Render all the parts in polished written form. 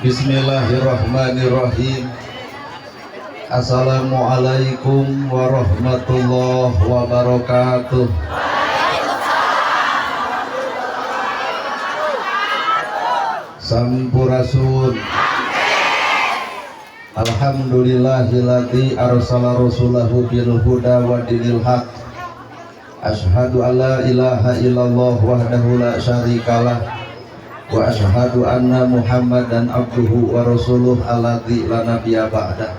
Bismillahirrahmanirrahim. Assalamualaikum warahmatullahi wabarakatuh. Sampurasun. Alhamdulillahilladzi arsala rasulahu bil huda wa dinil haq. Asyhadu an la ilaha illallah wahdahu la syarikalah wa asyhadu anna Muhammadan abduhu wa rasuluh alladzi la nabiyya ba'da.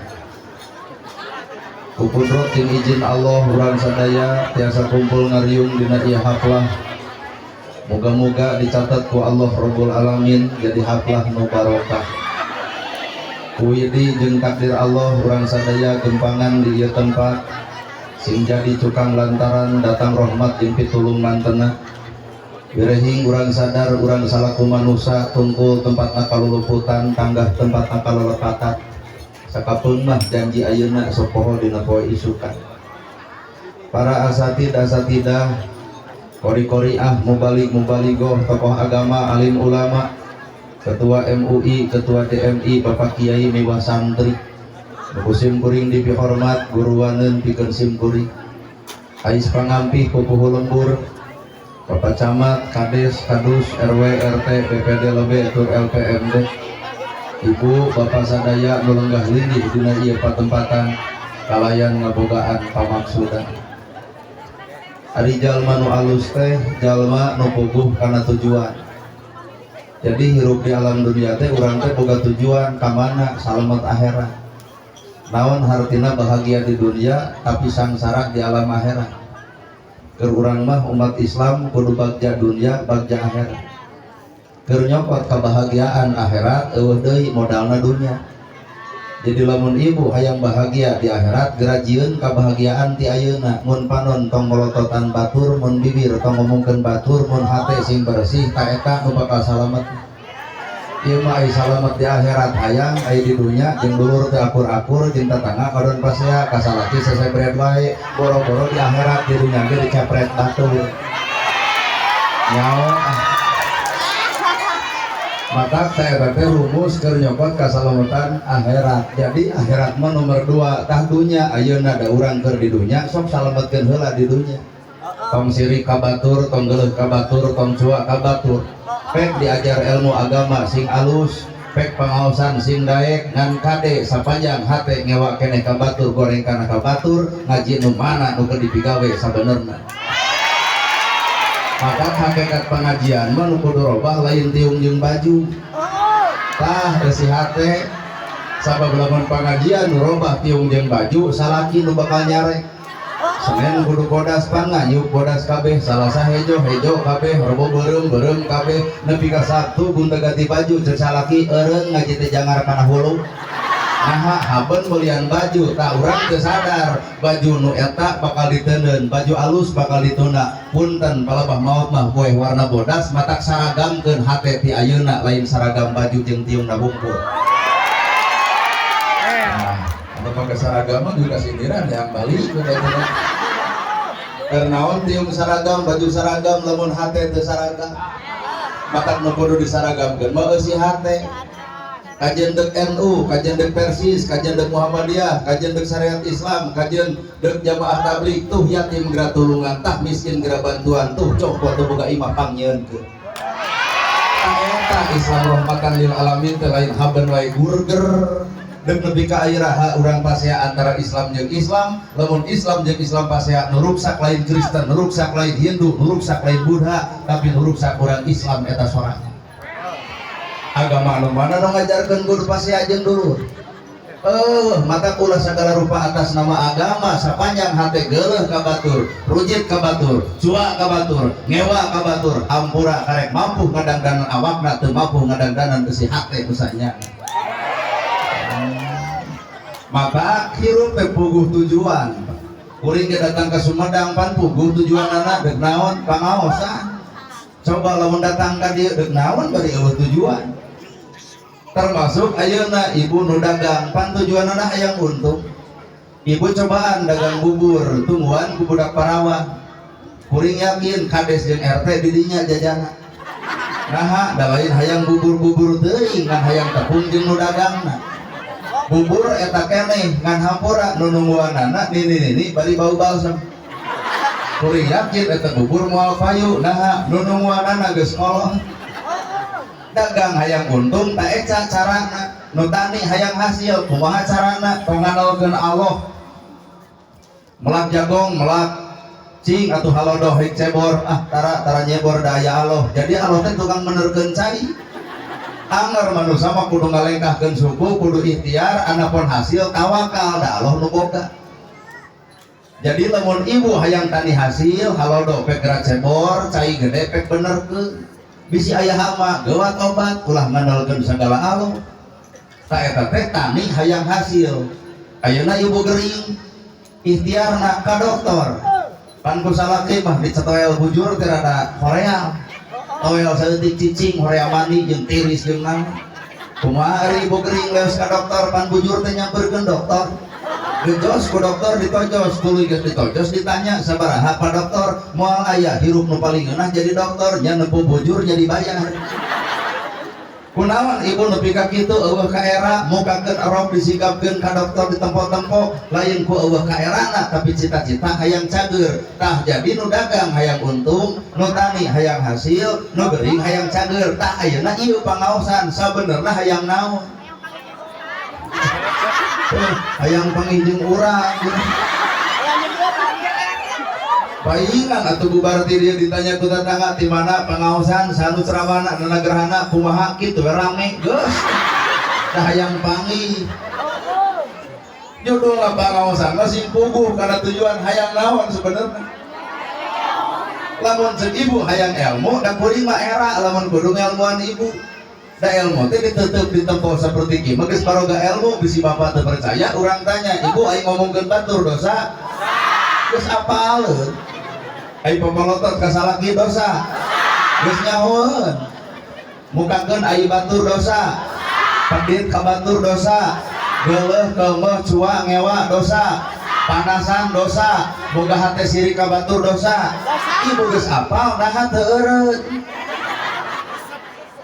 Kupudrot jeung izin Allah urang sadaya tiasa kumpul ngariung dina ieu haflah. Moga-moga dicatat ku Allah Rabbul Alamin jadi haflah nu barokah. Kuwidi jeung takdir Allah urang sadaya gempangan di ieu tempat sing jadi cukang lantaran datang rahmat jeung pitulung mantena. Birehing urang sadar urang salaku manusia tungkul tempatna kaluluputan tanggah tempatna kalelepatan. Sakapeung mah janji ayeuna sok poho dina poe isukan. Para asatidah kori-koriah mubalik-mubaligoh tokoh agama alim ulama, ketua MUI, ketua DMI, Bapak Kiai mewah santri, kusim kuring dipihormat guruwaneun pikeun sim kuring. Ais pangampih pupuh lembur, Bapak Camat, Kades, Kadus, RW, RT, BPD LB, tur LPMD, Ibu, Bapak sadaya nu lenggah lindih dina ieu patempatan kalayan ngabogaan pamaksudan. Ari jalma nu alus teh jalma nu puguh kana tujuan. Jadi hirup di alam dunia teh urang teh boga tujuan ka mana salamet akhirat. Naon hartina bahagia di dunia tapi sangsara di alam akhirat. Keur urang mah umat Islam kudu bagja dunia bagja akhirat. Keur nyokot kebahagiaan akhirat eueuh deui modalna dunia. Jadi lamun ibu hayang bahagia di akhirat gerajieun kebahagiaan ti ayeuna. Mun panon tong molototan batur, mun bibir tong ngomongkeun batur, mun hate sing bersih ta eta nu bakal salamet. Ieu mah ai salamet di akhirat hayang ai di dunia jeung dulur teu akur-akur jeung tatangga kadon pasea kasalaki sesebret wae boro-boro di akhirat di dunia ge dicepret batur. Nyawa maka saya teh rumus keur nyokot kasalamatan akhirat. Jadi akhirat mah nomor 2 tah dunya. Ayeuna da urang keur di dunya sok salametkeun heula di dunya. Tong sirik ka batur, tong geuleuh ka batur, tong cuak ka batur. Pek diajar ilmu agama sing alus, pek pangaosan sing daek ngan kade sapanjang hate ngewa keneh ka batur goreng kana ka batur ngaji nu mana nu keur dipigawe sabenerna. Maka hakikat pengajian mah nu kudu robah lain tiung jeung baju. Tah resih hate sabab lamun pengajian nu robah tiung jeung baju salaki nu bakal nyarek. Senin kudu bodas panganyuk bodas kabeh Salasa hejo kabeh Rebo beureum kabeh nepi ka Sabtu gunta ganti baju ceuk salaki eureung ngaji teh jangar kana hulu. Nah, haben belian baju, tak urang teu sadar baju nu eta bakal diteuneun, baju alus bakal ditunda. Punten palebah maot mah poe warna bodas matak saragamkeun hate ti ayeuna lain saragam baju jeung tiungna bungkul. Nah, anu pake saragam mah juga sindiran yang balik kudu. Karnaon tiung saragam, baju saragam lamun hate teu saragam. Matak nu kudu disaragamkeun mah eusi hate. Kajian dek NU, kajian dek Persis, kajian dek Muhammadiyah, kajian dek Syariat Islam, kajian dek Jamaah Tabligh, tuh yatim geura tulungan, tah miskin geura bantuan, tuh cokot teu boga imah pangnyeunkeun. Tah eta Islam rahmatan lil alamin teh lain haben wae burger. Dek nepi ka ayeuna urang pasea antara Islam jeung Islam, lamun Islam jeung Islam pasea nu ruksak lain Kristen, nu ruksak lain Hindu, nu ruksak lain Buddha, tapi nu ruksak urang Islam eta sorangan. Agama anu mana nu ngajarkeun kudu pasea jeung dulur. Mata ulah segala rupa atas nama agama sapanjang hate geuleuh ka batur, rujit ka batur, cuak ka batur, ngewa ka batur, ampura karek mampu ngadangdanan awakna teu mampu ngadangdanan eusi hate nu sanya. Maka hirup teh puguh tujuan. Kuring ge datang ka Sumedang pan puguh tujuanna deuk naon pangaosan. Coba lamun datang ka dieu deuk naon bari eueuh tujuan. Termasuk ayeuna ibu nu dagang pan tujuanna hayang untung. Ibu cobaan dagang bubur tungguan ku budak Parawan. Kuring yakin kades jeung RT di dinya jajanan. nah da lain hayang bubur-bubur teuing ngan hayang tepung jeung nu dagangna bubur eta keneh ngan hampura nu nungguanana nini bari bau balsam kuring yakin eta bubur moal payu nah nu nungguanana geus ngolong dagang hayang untung tak eca carana nu tani hayang hasil kumaha carana tong ngandalkeun Allah melak jagong melak cing atuh halodoh hik cebor tara nyebor daya Allah jadi Allah teh tukang menerkeun cai anger manusia mah kudu ngalengkahkeun suku kudu ikhtiar anapun hasil tawakal da Allah nu boga jadi lamun ibu hayang tani hasil halodoh pek gerak cebor cai gede pek benerkeun bisi aya hama geuwat obat ulah ngandalkeun sagala Allah ta eta teh tani hayang hasil ayeuna ibu gering ikhtiarna ka dokter pan ku salaki mah dicetoel bujur teh rada horeal toel saeutik cicing horeal mani jeung tiris jeung naon kumaha ari ibu gering leos ka dokter pan bujur teh nyamperkeun dokter gejos ku dokter ditojos tuluy geus ditojos ditanya sabaraha Pak Dokter moal aya hirup nu paling eunah jadi dokter nya neupu bujur jadi bayar kunaon ibu nepi ka kitu eueuh ka era mukakeun erop disikapkeun ka dokter di tempo-tempo lain ku eueuh ka erana tapi cita-cita hayang cager tah jadi nu dagang hayang untung nu tani hayang hasil nu geuring hayang cager tah ayeuna ieu pangaosan sabenerna hayang naon hayang panginjing urang paingan atuh bubar ti dieu ditanya ku tetangga di mana pangaosan sanu ceramana nana gerhana kumaha kitu rame geus da hayang pangi judul pangaosan masih puguh karena tujuan hayang naon sebenarnya lamun ceuk ibu hayang ilmu da kuring mah era lamun kudu ngelmuan ibu da ilmu teh diteuteuk di tempo saperti kieu geus baroga ilmu bisi bapak teu percaya urang tanya ibu aing ngomongkeun batur dosa geus apaleun ai pamalotot ka salaki dosa geus nyahoeun mukakeun ai batur dosa pedit ka batur dosa geuleuh keumeuh cua ngewa dosa panasan dosa boga hate sirik ka batur dosa ibu geus apal naha teu eureun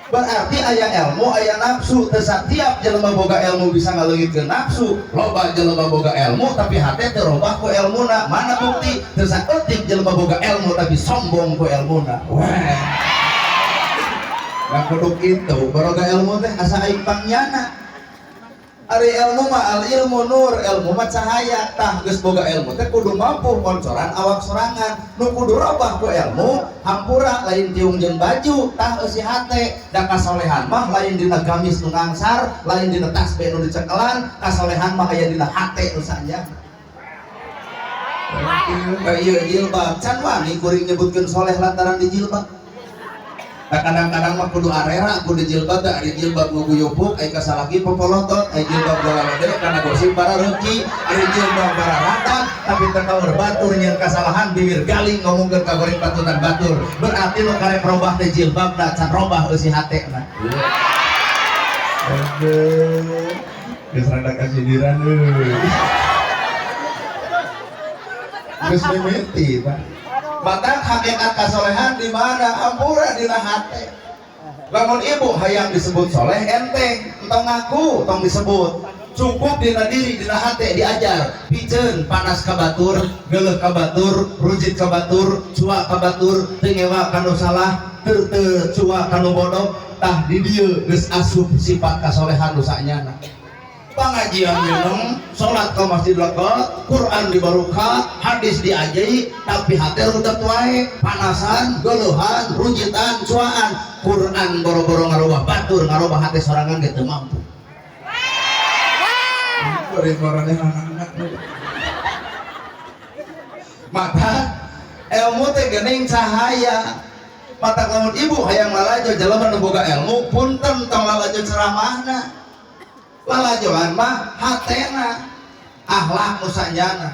berarti aya ilmu aya nafsu teu satiap jelema boga ilmu bisa ngaleungitkeun nafsu loba jelema boga ilmu tapi hate teu robah ku ilmuna mana bukti teu saeutik jelema boga ilmu tapi sombong ku ilmuna wah nah kudu kitu baroga ilmu teh asa aing pangnyana ari ilmu mah al ilmu nur ilmu mah cahaya tah geus boga ilmu teh kudu mampu koncoran awak sorangan nu kudu robah ku ilmu hampura lain tiung jeung baju tah eusi hate da kasolehan mah lain dina gamis nu ngangsar lain dina tasbih nu dicekelan kasolehan mah aya dina hate nu sanjang ieu jilbab can wani kuring nyebutkeun soleh lantaran di jilbab nah kadang-kadang mah kudu arera kudu jilbab da ari jilbab nu guyupuk ai kasalaki popolotot ai jilbab galalede kana gosip para reuki ari jilbab para rata tapi teu kaur batur nyeun kasalahan bibir galing ngomongkeun ka goreng batutan batur berarti nu karek robah teh jilbabna can robah eusi hatena aduh geus rada kasindiran euy geus mimiti Pak maka hakikat kasolehan di mana ampura dina hate lamun ibu hayang disebut soleh enteng entong ngaku tong disebut cukup dina diri dina hate diajar piceun panas ka batur geuleuh ka batur rujit ka batur cua ka batur teu ngewa kanu salah teu cua kanu bodoh tah di dieu geus asup sifat kasolehan nu sanyana pengajian nyeuneng salat ka masjid lekat Quran di barokah hadis diajai tapi hati rudet wae panasan geuleuhan rujitan cuaan Quran boro-boro ngarobah batur ngarobah hati sorangan ge teu mampu bari marane anak maka ilmu teh geuning cahaya mata lamun ibu hayang lalajo jelema nu boga ilmu punten tong lalajo ceramahna lalajoan mah hatena akhlak nu sanjana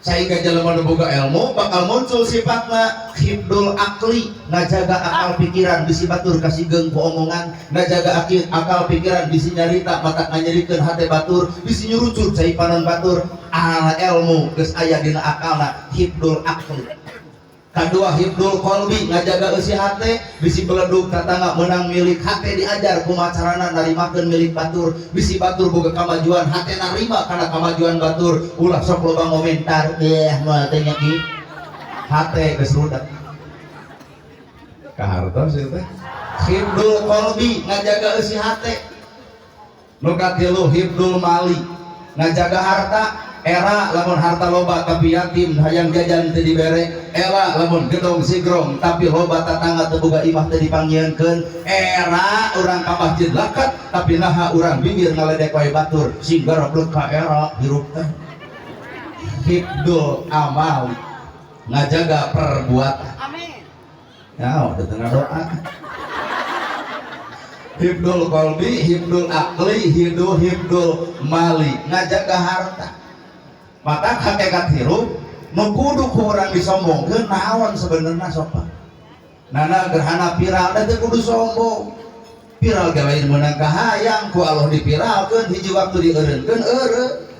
saingga jelema nu boga ilmu bakal muncul sifatna hibdul akli ngajaga akal pikiran bisi batur kasigeng ku omongan ngajaga akal pikiran bisi nyarita mata nganyerikeun hate batur bisi nyurucut cai panon batur al ilmu geus aya dina akalna hibdul akli Kadua hibdul qalbi ngajaga eusi hate, bisi beledug tatangga menang milik hate diajar kumacarana narimakeun milik batur, bisi batur boga kamajuan hate narima kana kamajuan batur, ulah sok loba ngomentar moal teh nya ki hate geus rudak kahartos ieu teh. Hibdul qalbi ngajaga eusi hate. Nu katilu hibdul mali ngajaga harta. Era lamun harta loba tapi yatim hayang jajan teu dibere, era lamun gedong sigrong tapi loba tatangga teu boga imah teu dipanggieunkeun, era urang ka masjid lakat tapi naha urang bibir ngaledek wae batur sing garoblek ka era hirup teh. Hibdul amal ngajaga perbuatan. Amin. Ya, udah tengah doa. Hibdul qalbi, hibdul akli, hibdul mali ngajaga harta. Maka hakikat hirup nu kudu ku urang disombongkeun naon sebenarnya sopan. Nana gerhana viral teh kudu sombong. Viral ge lain meunang kahayang ku Allah dipiralkeun hiji waktu dieureunkeun eureu.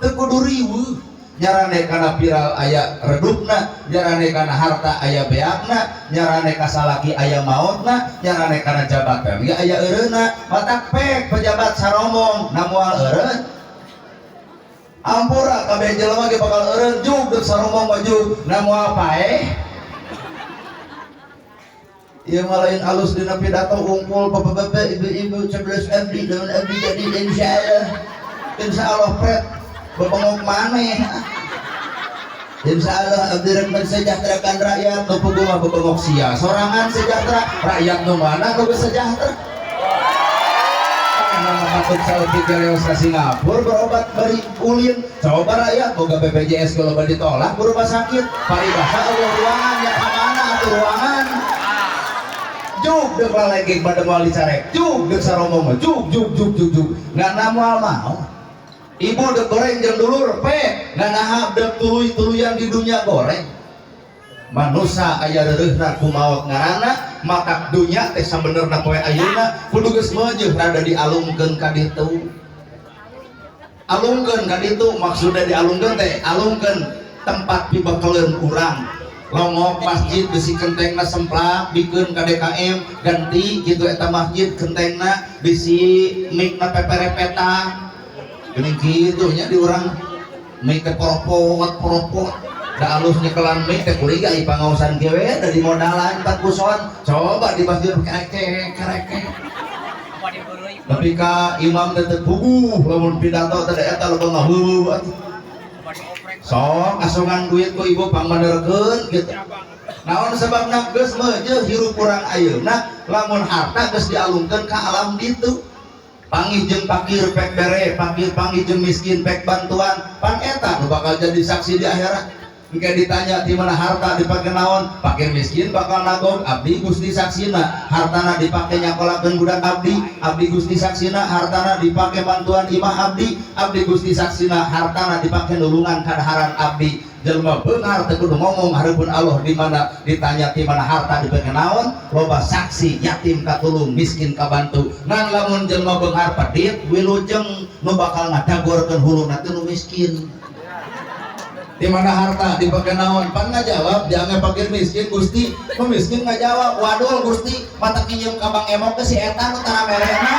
Teu kudu riweuh. Nyarane kana viral aya redupna, nyarane kana harta aya beakna, nyarane ka salaki aya maotna, nyarane kana jabatan ge aya eureuna. Matak pek pejabat saromong namual eureun. Ampura kabeh jelema ge bakal eureun jug deuk saromong maju namual paeh. Ieu mah lain alus dina pidato ungkul bapak-bapak ibu-ibu 11 abdi daun abdi jadi insyaallah pret bebengok maneh. Insyaallah abdi rek mensejahterakan rakyat nu puguh mah bebengok sia sorangan sejahtera rakyat nu mana nu sejahtera. Makut salpik gareos ka Singapura berobat bari ulin coba rakyat boga BPJS kalau ditolak ku rumah sakit paribasa eueuh ruangan yang amanah atuh ruangan juk deuk lalengking pada moal dicarek juk deuk saromong juk ngana moal mau ibu deuk goreng jeung dulur pe ngana deuk tuluy-tuluyan di dunia goreng. Manusia aya reureuhna ku maot ngaranna maka dunya teh sabenerna poe ayeuna kudu geus meujeut rada dialungkeun ka ditu. Alungkeun ka ditu maksudna dialungkeun teh alungkeun tempat pibekeleun urang. Longok masjid bisi kentengna semplak bikeun ka DKM ganti kitu eta masjid kentengna bisi mikna peperepetan. Geuning kitu nya di urang mik teh poropot da alus nyekelan mik teh kuliah ai pangaosan gewe dari modalan 4 kuson coba di masjid kareke tapi ka imam teh puguh lamun pidato teh eta loba ngaheueuh sok asongan duit ku ibu pangmaneurekeun kitu naon sababna geus meujeut hirup urang ayeuna lamun harta geus dialungkeun ka alam ditu. Panggih jeung fakir pek bere panggih jeung miskin pek bantuan pan eta nu bakal jadi saksi di akhirat. Engke ditanya di mana harta dipake naon? Fakir miskin bakal nagog abdi Gusti saksina, hartana dipake nyakolakeun budak abdi Gusti saksina, hartana dipake bantuan imah abdi Gusti saksina, hartana dipake nulungan kadaharan abdi. Jelema beungar teu kudu ngomong hareupeun Allah di mana ditanya di mana harta dipake naon? Loba saksi yatim katulung, miskin kabantu. Ngan lamun jelema beungar pedit wilujeng nu bakal ngadagorkeun huluna teh nu miskin. Di mana harta dipake naon pan ngajawab jangan fakir miskin Gusti miskin ngajawab wadul Gusti mata kinjem ka Bang Emok ke si eta nu tara merena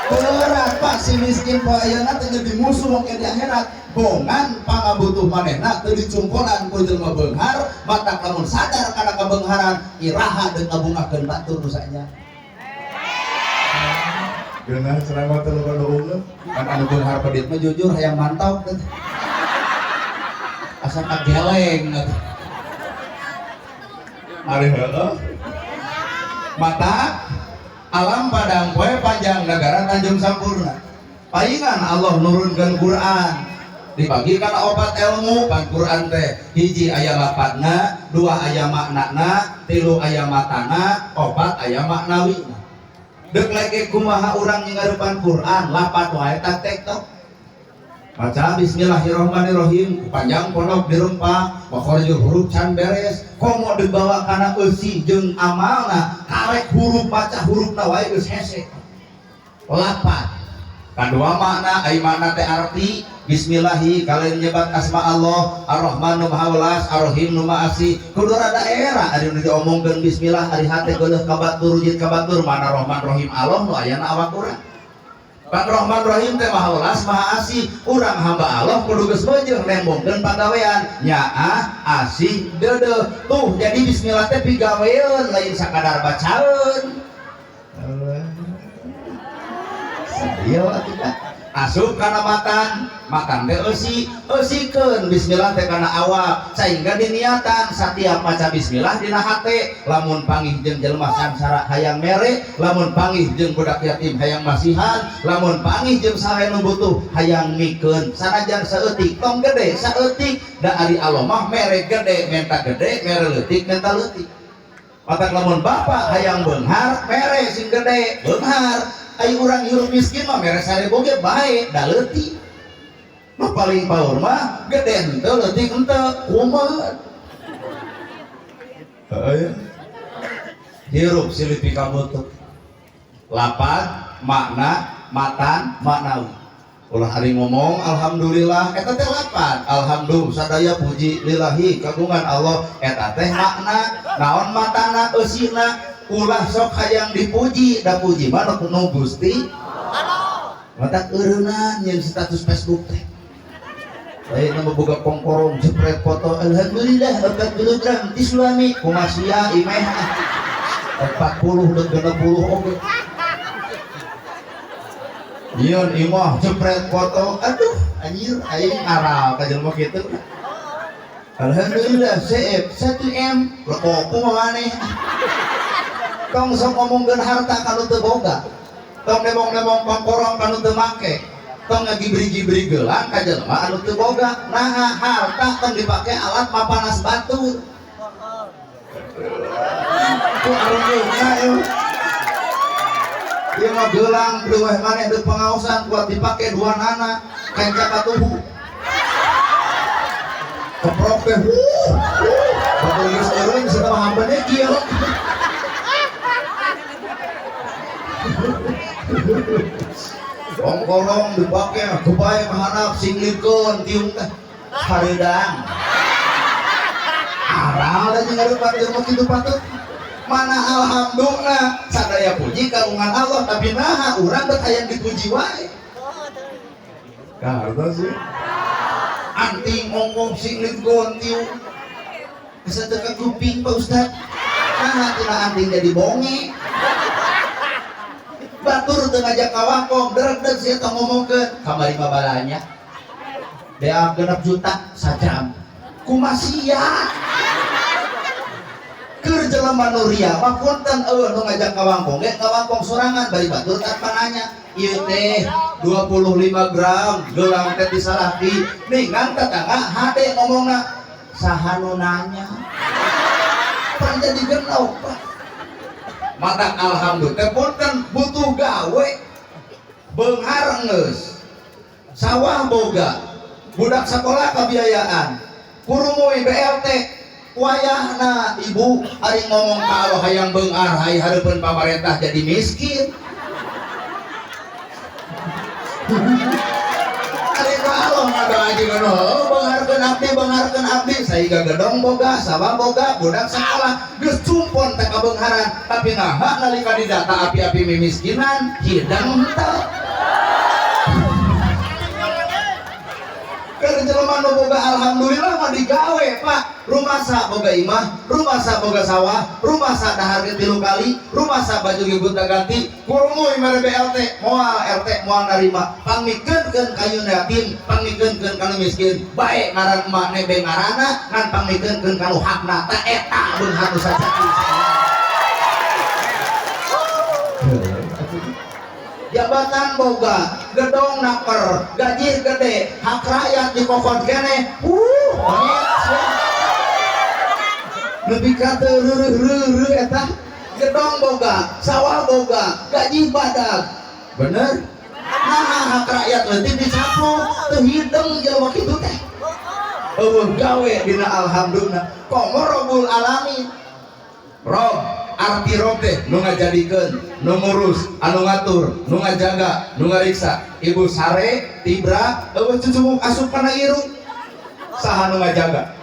berat Pak si miskin poe ayeuna teh jadi musuh oke di akhirat bongan pangabutuh manehna teu dicungkolan ku jelema beunghar mata lamun sadar kana kabeungharan iraha deuk ngabungakeun batur nu saenya geunah ceramah teh loba nu kan anu beunghar pedit mah jujur hayang mantau teh asa kageleng ari heeh mata alam padang poe panjang negara Tanjung Sampurna paingan Allah nurunkeun Quran dibagi kana opat ilmu pan Quran teh hiji aya lapatna dua aya maknana tilu aya matana opat aya maknawina deuk leke kumaha urang ngarupan Quran lapat wae tak tektok baca bismillahirrahmanirrahim panjang pondok dirempah makharajul huruf can beres komo dibawa kana eusi jeung amalna karek huruf baca hurufna wae geus hese lapat kadua makna ai makna teh arti Bismillahi kalian nyebat asma Allah Ar-Rahman nu maha welas Ar-Rahim nu maha asih kudu rada era ari nu diomongkeun bismillah ari hate geuleuh kabatur jid kabatur mana Rahman Rahim Allah nu aya na awak urang Pak Rahman Rahim teh maha welas maha asih urang hamba Allah kudu geus beujeuh nembongkeun pagawean nyaah asih deudeuh tuh jadi bismillah teh pigaweun lain sakadar bacaeun sadio atuh asup kana makan teh eusikeun bismillah teh kana awak sehingga diniatan setiap maca bismillah dina hate lamun panggih jeung jelema samsara hayang mere lamun panggih jeung budak yatim hayang masihan lamun panggih jeung saha nu butuh hayang mikeun sanajan saeutik tong gede saeutik da ari Allah mah mere gede menta gede mere leutik menta leutik matak lamun bapak hayang beunghar mere sing gede beunghar ayo urang hirup miskin mah mere sare boge bae da leutik mah paling paur mah gede henteu leutik henteu kumaha aya hirup silih pikabutuh lapad makna matan maknawi ulah hari ngomong alhamdulillah eta teh lapad alhamdulillah sadaya puji lillahi kagungan Allah eta teh makna naon matana eusina ulah sok hayang dipuji da puji mah nu Gusti matak eureunna nyeun status Facebook teh lain nu boga pongkorong jepret foto alhamdulillah 40 gram islami kumasia imeh 40 dan 60 oge yeun imah jepret foto aduh anjir aing aral ka jelema kitu alhamdulillah CF 1M lekok kumaha maneh tong sok ngomongkeun harta kanu teu boga tong nemong-nemong pangkorong kanu teu make tong ngagibri-gibri gelang ka jelema anu teu boga naha harta tong dipake alat mapanas batur ku arungna yeuh ieu mah gelang deuweh maneh deuk pengaosan buat dipake dua nana kenca katuhu keprok teh batur geus eureun cenah hambane kieu pongkorong dipake kebae mahanap singlikeun tiung teh hareudang aral da jeung ngarupat ilmu kitu patut mana alhamdulillah sadaya puji kagungan Allah tapi naha urang teh hayang dipuji wae kartos sih anting ngomong singlikeun tiung bisa teu kuping Pak Ustad naha tina anting jadi bonge batur teu ngajak kawangkong derek-derek sia tong ngomongkeun kamari mah balanya beak 6 juta sajam kumasia keur jelema nu ria mah punten eueuh nu ngajak kawangkong ge kawangkong sorangan bari batur kan pananya ieu teh 25 gram gelang teh disalahki ningan tetangga hade ngomongna saha nu nanya pan jadi genau matak alhamdulillah punten butuh gawe beunghar geus sawah boga budak sekolah kabiayaan kurumuy BLT wayahna ibu ari ngomong ka Allah hayang beunghar hay hareupeun pamarentah jadi miskin ari ka Allah ngadoa jeung beungharkeun abdi sayiga gedong boga sawah boga budak sekolah geus cumpon teh kabeungharan tapi naha nalika didata api-api mimiskinan hidang henteu keur jelema nu boga alhamdulillah mah digawe Pak rumasa boga imah rumasa boga sawah rumasa dahar 3 kali rumasa baju gibut ganti kurumuy mere BLT moal RT moal narima pangmikeunkeun kayu yatim pangmikeunkeun kanu miskin bae ngaran emak nebe ngaranna ngan pangmikeunkeun kanu hakna teh eta beunghar nu sajati jabatan boga gedong naker gaji gede hak rakyat dikokot kene lebih kata reureureuh eta gedong boga sawah boga gaji badag bener nah hak rakyat leutik dicaplok teu hideng jelema kitu teh eueuh gawe dina alhamdulillah komo robul alamin rob arti rob teh nu ngajadikeun nu ngurus anu ngatur nu ngajaga nu ngariksa ibu sare tibra eueuh cucu asup kana irung saha nu ngajaga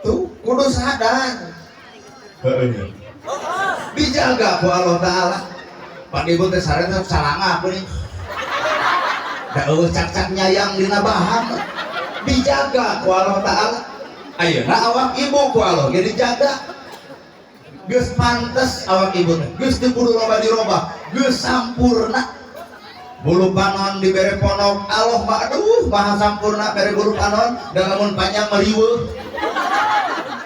tuh kudu sadar heueuh dijaga ku Allah taala pan ibu teh sare teh salangah nih da eueuh cak-cak nyayang dina bahan dijaga ku Allah taala ayeuna awak ibu ku Allah ge dijaga geus pantes awak ibu teh geus teu kudu loba dirobah geus sampurna bulu panon dibere ponok Allah mah aduh maha sampurna bere bulu panon dan lamun panjang meriweuh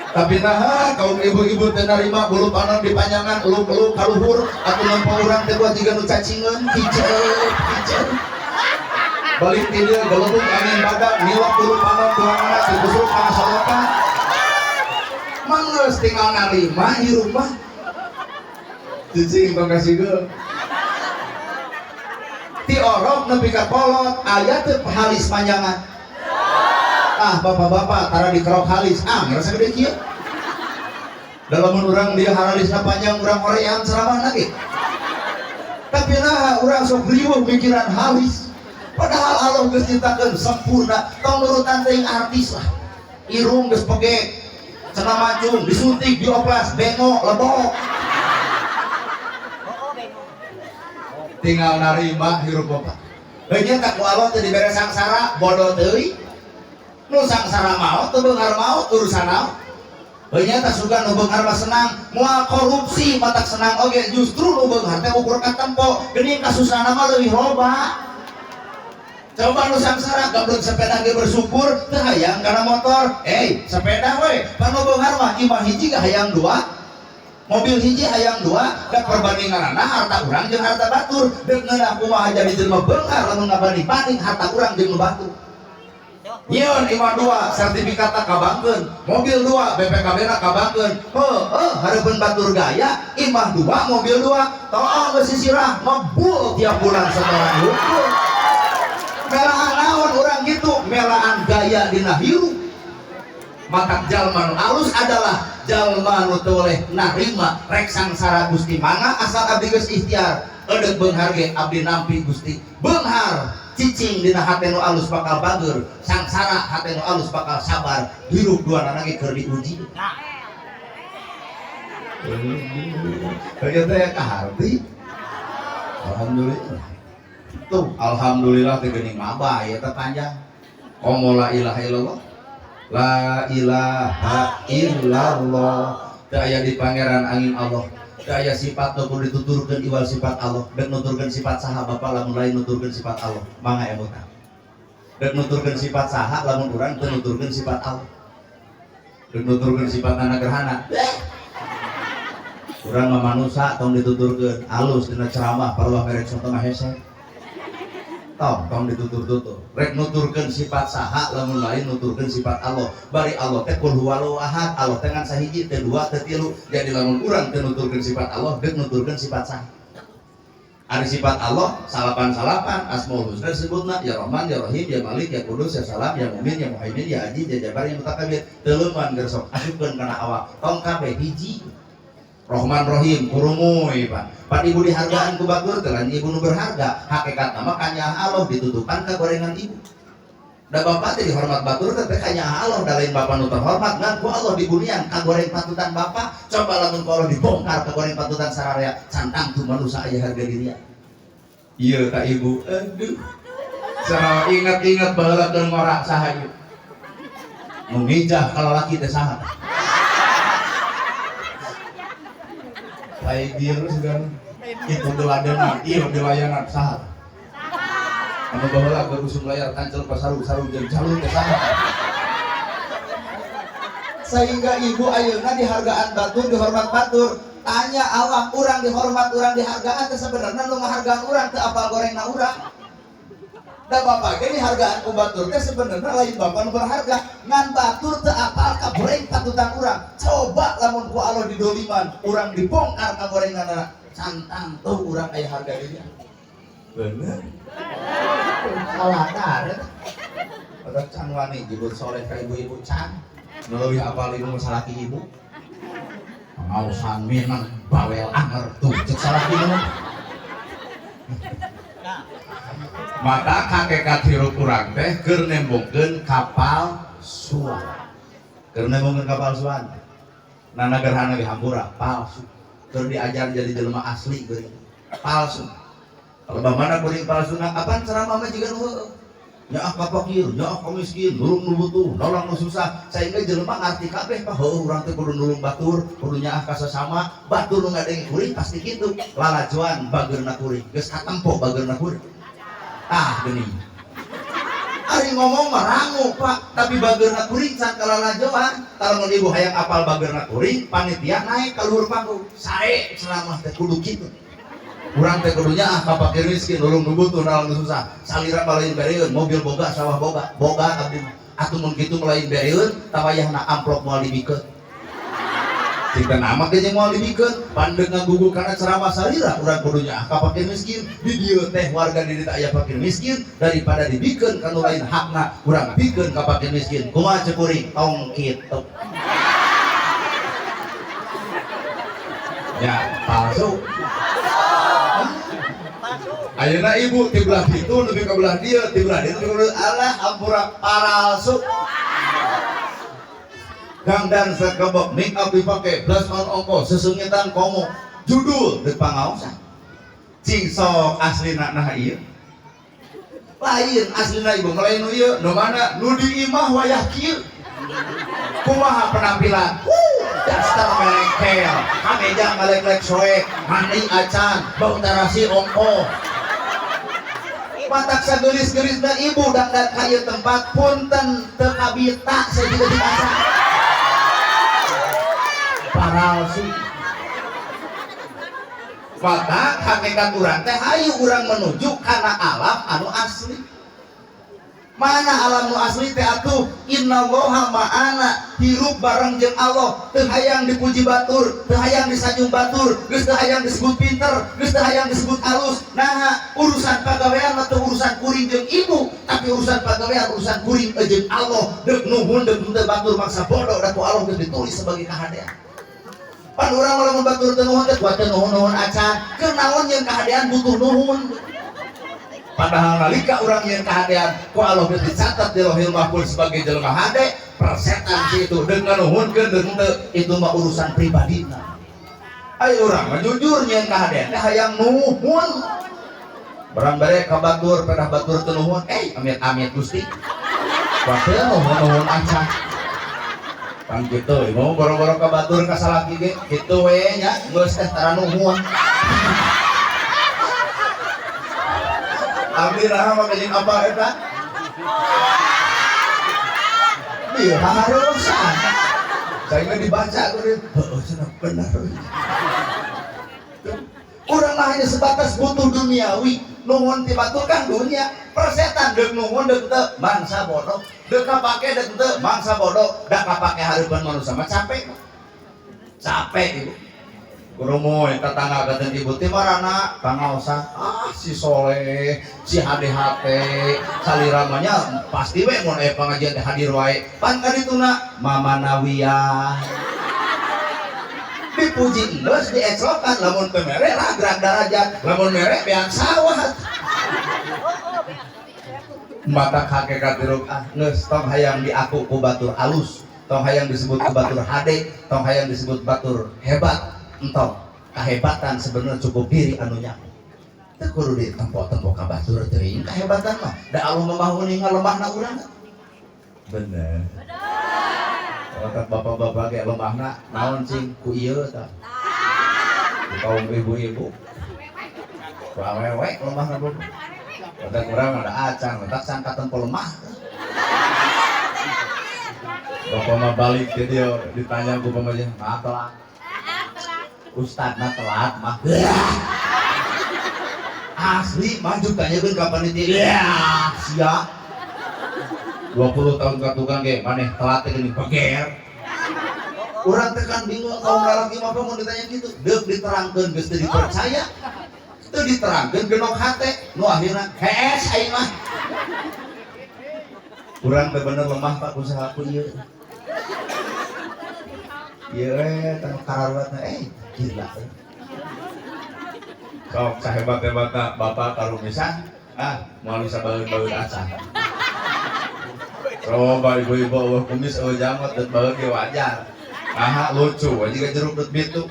tapi nah kaum ibu-ibu teh narima bulu panon dipanjangan eluk-eluk kaluhur atuh lempo urang teh buat jiga nu cacingeun hijau balik ti dieu gelembung angin badak niwak bulu panon tuangna digusuk kana solokan manggeus tinggal narima hirup mah cicing tong kasihkeun ti orok nepi ka kolot aya teu halis panjangan bapak-bapak tara dikerok halis ngerasa gede kieu dalam urang dia halisna panjang urang hoream ceramah lagi tapi nah urang sok riweuh mikiran halis padahal Allah geus ciptakeun sempurna tong nurutan teuing artis lah irung geus pege cenah macung disuntik dioplas bengok lebok tinggal narima hirup bapak beungeun tak ku Allah teu dibere sangsara bodoh teuing nu sangsara maot teu beunghar maot urusan naon beungeun tak sugan nu beunghar mah senang moal korupsi matak senang oge justru nu beunghar teh ukur ka tempo geuning kasusahna mah leuwih loba coba nu sangsara gablek sepeda ge bersyukur teu hayang kana motor sepeda we pan nu beunghar mah imah hiji ga hayang dua mobil hiji hayang dua dan perbandinganna harta urang jeung harta batur deuk ngeunah kumaha jadi jelema beunghar lamun ngabanding-banding harta urang jeung nu batur nyeun imah dua sertifikatna kabangkeun mobil dua BPKB na kabangkeun hareupeun batur gaya imah dua mobil dua tong geus sisirah ngebul tiap bulan setoran hukum melaan naon urang gitu melaan gaya dina hirup matak jalma nu alus adalah jalma nu teu oleh narima rek sangsara Gusti mangga asal abdi geus ikhtiar eudeuh beunghar ge abdi nampi Gusti beunghar cicing dina hate nu alus bakal bager sangsara hate nu alus bakal sabar hirup duanana ge keur diuji kaya teh kaharti alhamdulillah tuh alhamdulillah teh geuning maba ya teh panjang qomo la ilaha illallah la ilaha illallah teu aya di pangeran angin Allah teu aya sifat nu kudu dituturkeun iwal sifat Allah deuk nuturkeun sifat saha Bapa lamun lain nuturkeun sifat Allah mangga emutna deuk nuturkeun sifat saha lamun urang teu nuturkeun sifat Allah deuk nuturkeun sifat nanagerhana urang mah manusia tong dituturkeun alus dina ceramah parwa merek contoh mah hese tong ditutur-tutur rek nuturkeun sifat saha lamun lain nuturkeun sifat Allah bari Allah teh qul huwallahu ahad Allah teh ngan sahiji teu dua teu tilu jadi lamun urang teu nuturkeun sifat Allah deuk nuturkeun sifat saha ari sifat Allah salapan-salapan asmaul husna disebutna ya Rahman ya Rahim ya Malik ya Qudus ya Salam ya Mumin ya Muhaimin ya Aziz ya Jabbar ya Mutakabbir teu leuman geus sok asupkeun kana awak tong kabeh hiji Rahman Rahim kurumuy pan ibu dihargaan ku batur telan ibu nu berharga hakikat nama kanya Allah ditutupan ke gorengan ibu da bapak teh dihormat batur teh kanya Allah da lain bapak nu terhormat ngan ku Allah dibunian ka goreng patutan bapak coba lamun ku Allah dibongkar ka goreng patutan sararea cantang tu manusia aya harga dirinya ieu ka ibu aduh sarua ingat-ingat baheula keun ngorak saha ieu memijah kalau laki teh saha ai biru sugan itu deladenan ieu dilayanan saha anu baheula keur usum layar kancel pasaru-saru jeung calung teh saha sehingga ibu ayeuna dihargaan batur dihormat batur tanya awak urang dihormat urang dihargaan teh sebenarnya nu ngahargaan urang teu apal gorengna urang da bapak ge dihargaan ku batur teh sebenarnya lain bapak nu berharga ngan batur teu apal ka goreng patutan urang coba lamun ku Allah didoliman urang dibongkar ka gorenganna cantang tuh urang aya harga dirinya bener salah kada ada can wani jebut soleh ka ibu-ibu can nu leuwih apal ibu masalah ki ibu pangaosan minang bawel anger tuh cek salah dino. Maka hakikat hirup urang teh keur nembongkeun kapal suan. Keur nembongkeun kapal suan. Nana gerhana ge hampura palsu. Keur diajar jadi jelema asli geuning. Palsu. Kalau bagaimana kuring palsu nak apaan ceramah mah jiga nu heueuh. Nyaah ka fakir, nyaah ka miskin, nulung nu butuh, nolong nu susah. Saengga jelema ngarti kabeh pa heueuh urang teh kudu nulung batur, kudu nyaah ka sesama. Batur nu ngadenge kuring pasti kitu. Lalajoan bageurna kuring, geus katempo bageurna kuring. Ah geuning. Ari ngomong mah rangu Pak, tapi bageurna kuring can kalalajoan. Kalau ibu hayang apal bageurna kuring, panitia naik ka luhur panggung. Sae ceramah teh kudu kitu. Urang teh kudunya ka fakir miskin nulung nu butuh nalong nu susah. Salira balain bereun, mobil boga, sawah boga, boga abdi atuh mun kitu melain bereun, tawayahna amplop moal dibikeun. Cita nama ge moal dibikeun, pandeg ngagugu kana ceramah salira urang kudunya ka fakir miskin. Di dieu teh warga di dieu aya fakir miskin daripada dibikeun kanu lain hakna urang bikeun ka fakir miskin. Kumaha ceuk kuring? Tong kitu. Ya, palsu. Ayeuna ibu ti belah ditu nepi ka belah dieu, ti belah dieu Allah ampura palsu. Gang dan sekebok make up dipake belas tahun ongko sesungitan komo judul di pangaosan cing sok aslina nah ieu lain aslina ibu melain nu ieu nu mana nu di imah wayah kieu kumaha penampilan dasar melengkel kameja ngalek-lek soek mandi acan bau tarasi ongko matak sagelis-gelis na ibu dan kayu tempat punten teu kabita sajiga dibaca palsu. Maka hakikat urang teh hayu urang menuju kana alam anu asli. Mana alam nu asli teh atuh innallaha ma'ana hirup bareng jeung Allah teu hayang dipuji batur teu hayang disanjung batur geus teu hayang disebut pinter geus teu hayang disebut alus. Nah urusan pagawean mah teu urusan kuring jeung ibu tapi urusan pagawean urusan kuring jeung Allah deuk nuhun deuk teu batur maksa bodoh da ku Allah geus ditulis sebagai kahadean. Pan urang lamun batur teu nuhun teh kuat teu nuhun-nuhun acan keur naon jeung kahadean butuh nuhun. Padahal nalika urang yang kahadean ku Allah geus dicatat di Lauhil Mahfuz sebagai jelema hade persetan situ dengan nuhunkeun deung teu itu mah urusan pribadina. Ayo urang mah jujur nyeun kahadean teh hayang nuhun. Barang bare ka batur pedah batur teu nuhun, amit-amit Gusti. Pasti nuhun acan. Kan kitu, mau boro-boro ka batur ka salaki ge kitu we nya geus teh tara nuhun. Abdi raha makanya apa eta? Dia harusan. Saya dibaca kudu, heuh cenah bener. Urang mah hanya sebatas butuh duniawi, nuhun ti batur kan dunia. Persetan deuk nuhun deuk teu mangsa bodoh, deuk kapake deuk teu mangsa bodoh, da kapake hareupeun manusia mah capek. Capek ibu. Kurumoy tetangga gaten ibu teh marana pangaosan si soleh si hade-hate saliramanya pasti we mun aya pengajian teh hadir wae pan kadituna mama nawiyah dipuji geus dieclokan lamun teu mere ragrag darajat lamun mere beak sawah mata hakikat diruk geus tong hayang diaku ku batur alus tong hayang disebut ku batur hade tong hayang disebut batur hebat entong kehebatan sebenarnya cukup diri anunya teu kudu ditempo-tempo ka batur teuing kehebatan mah da Allah memahuni ngalemahna urang bener kalau bapak-bapak ge lemahna naon cing ku ieu tah kaum ibu-ibu ku awewe lemahna bodoh ada kurang ada acan tak sangka tempo lemah bapak mah balik ke dia ditanya ku pamajian mah telat Ustadna telat mah asli maju tanyakeun ka panitia sia 20 tahun ka tukang ge maneh telat teh geuning bager urang teh kan bingung kaum lalaki mah mun ditanya kitu deuk diterangkeun geus teu dipercaya teu diterangkeun genok hate nu akhirna hees aing mah urang teh bener lemah Pak usaha ku ieu Iya tanu kararuatna gila. Sok sahebat-hebatna bapak karumisan moal bisa baeud-baeud acan. Coba ibu-ibu eueuh kumis eueuh jamot dan baeud ge wajar. Lucu aja jeruk dut tuh.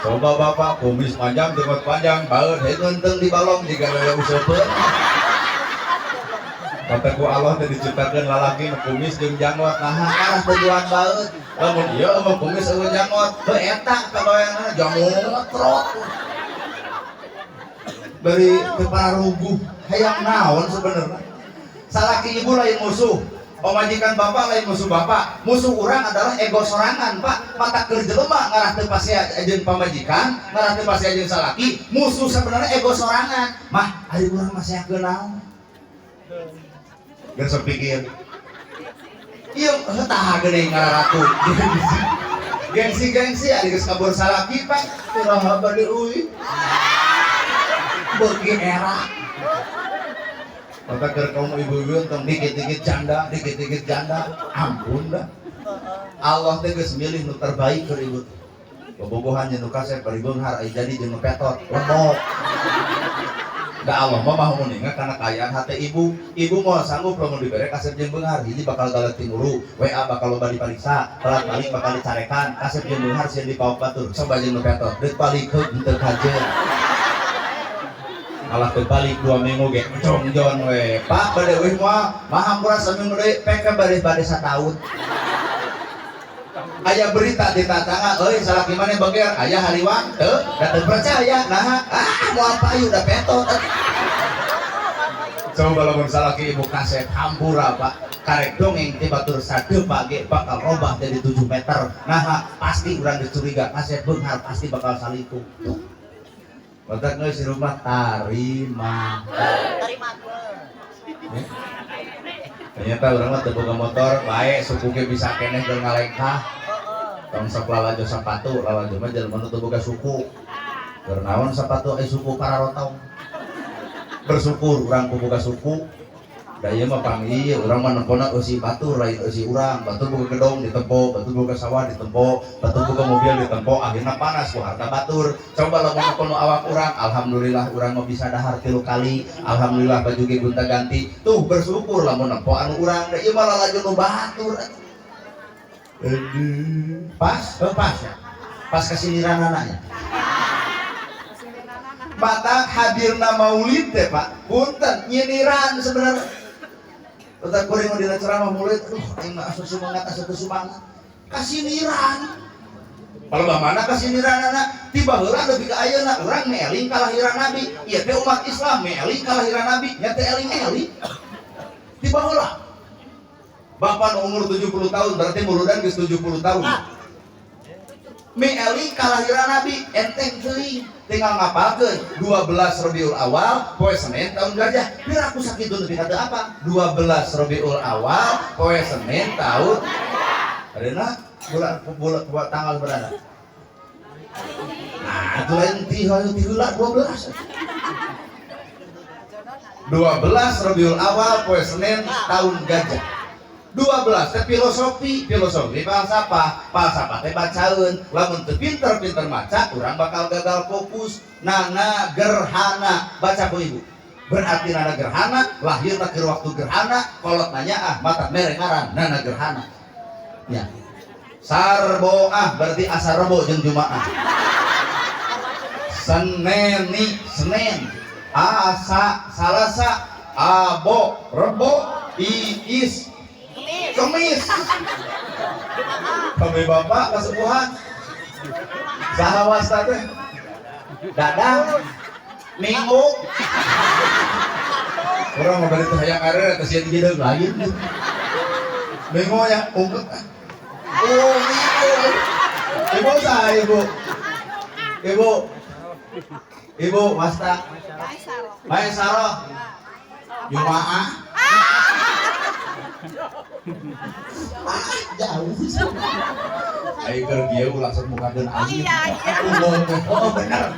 Coba bapak kumis panjang jenggot panjang baeud henteu di balong jika aya useupeun. Kata ku Allah teh diciptakeun lalaki nu kumis jeung janggot arah tujuan baeud. Lamun ieu mah kumis eueuh janggot heuh eta kagoyanganna jamot trot. Bari teu pararuguh hayang naon sebenarnya. Salaki ibu lain musuh, pemajikan bapak lain musuh bapak. Musuh orang adalah ego sorangan pak. Mata keur jelema ngarah teu pasti ajeun pamajikan, ngarah teu pasti ajeun salaki. Musuh sebenarnya ego sorangan. Mah ari urang mah saekeun naon? Geus pikir. Ieu tah geuning ngararatu. Gengsi ari geus kabur salaki pak. Kumaha bade euy. Beuki era. Maka keur kaum ibu-ibu tong dikit-dikit janda, ampun dah. Allah teh geus milih nu terbaik keur ibu. Bobogohan jeung nu kasep bari beunghar ai jadi jeung nu petot, lembok. Da Allah mah mah muninga kana kayaan hate ibu. Ibu moal sanggup lamun dibere kasep jeung beunghar, hiji bakal galet timuru, WA bakal loba dipariksa, telat balik bakal dicarekan, kasep jeung beunghar sieun dipaok batur, coba jeung nu petot, deuk balikeun teu kajeun. Malah terbalik 2 minggu ge jongjon we pak bade weh mah hampura seminggu deui peke bade sataun. Aya berita di tatangga euy salaki maneh beger aya hariwang teu da teu percaya nah moal payu da petot. Coba lamun salaki ibu kasep hampura pak karek dongeng ti batur sadepa ge bakal robah jadi 7 meter nah pasti urang geus curiga kasep beunghar pasti bakal salingkuh. Otak geus di rumah tarima. Ternyata urang mah teu boga motor, bae suku ge bisa keneh keur ngalengkah. Tong sok lalajo sapatu, lalajo mah jelema nu teu boga suku. Keur naon sapatu aya suku kararotong. Bersyukur urang boga suku. Da ieu mah pangli urang mah nempona eusi batur lain eusi urang. Batur boga gedong ditempo, batur boga sawah ditempo, batur boga mobil ditempo, akhirna panas ku harta batur. Coba lamun nepona awak urang, alhamdulillah urang mah bisa dahar 3 kali. Alhamdulillah baju ge gonta ganti. Tuh bersyukur lamun nempo anu urang, da ieu mah lalajo nu batur. Pas ya. Pas kasiniranana nya. Mata hadirna maulid teh Pak. Punten nyiniran sebenarnya. Utak kuring mau dina ceramah mulut, aing mah asuh semangat. Kasiniran. Kalau mana kasiniranana tiba heula nepi ka ayeuna urang meeling kalahiran Nabi. Ieu teh umat Islam meeling kalahiran Nabi, nya teh eling-eling. Tiba heula. Bapak umur 70 tahun berarti muludan geus 70 tahun. Meeling kalahiran Nabi enteng teuing. Tinggal ngapalkeun 12 Rabiul Awal poe Senin tahun gajah. Biar aku sakitu nepi ka teu apa? 12 Rabiul Awal poe Senin tahun ayeuna bulan tanggal berapa? Nah, itu lain ti heula 12. 12 Rabiul Awal poe Senin tahun gajah. 12 teh filosofi falsafah teh bacaeun lamun teu pinter maca urang bakal gagal fokus. Nana gerhana baca ku ibu berarti nana gerhana lahirna keur waktu gerhana kolot nanya mata mere ngaran nana gerhana ya sarbo berarti asar rebo jeung jumaah. Senin asa salasa abo rebo iis Kemis. Kami bapak kesepuhan. Saha wasta teh? Dadang. Minggu. Urang mah bari teh hayang karer teh sieun hideung lain. Minggu yang ungkut. Oh, minggu. Ibu saha ibu? Ibu wasta. Maesaro. Jumaah. Jauh. Ayo keur kieu langsung mukakeun aing. Oh bener.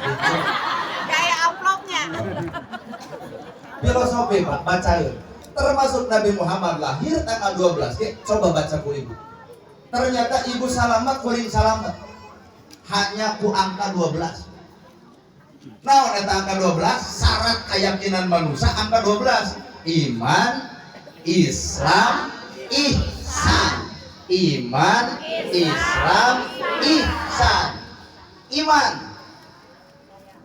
Kayak amplopnya. Filosofi Pak, bacaeun. Termasuk Nabi Muhammad lahir tanggal 12 ge, coba baca ku ibu. Ternyata ibu salamat kuring salamat hanya ku angka 12. Naon eta angka 12? Syarat keyakinan manusia angka 12. Iman, Islam, ihsan. Iman, Islam, ihsan. Iman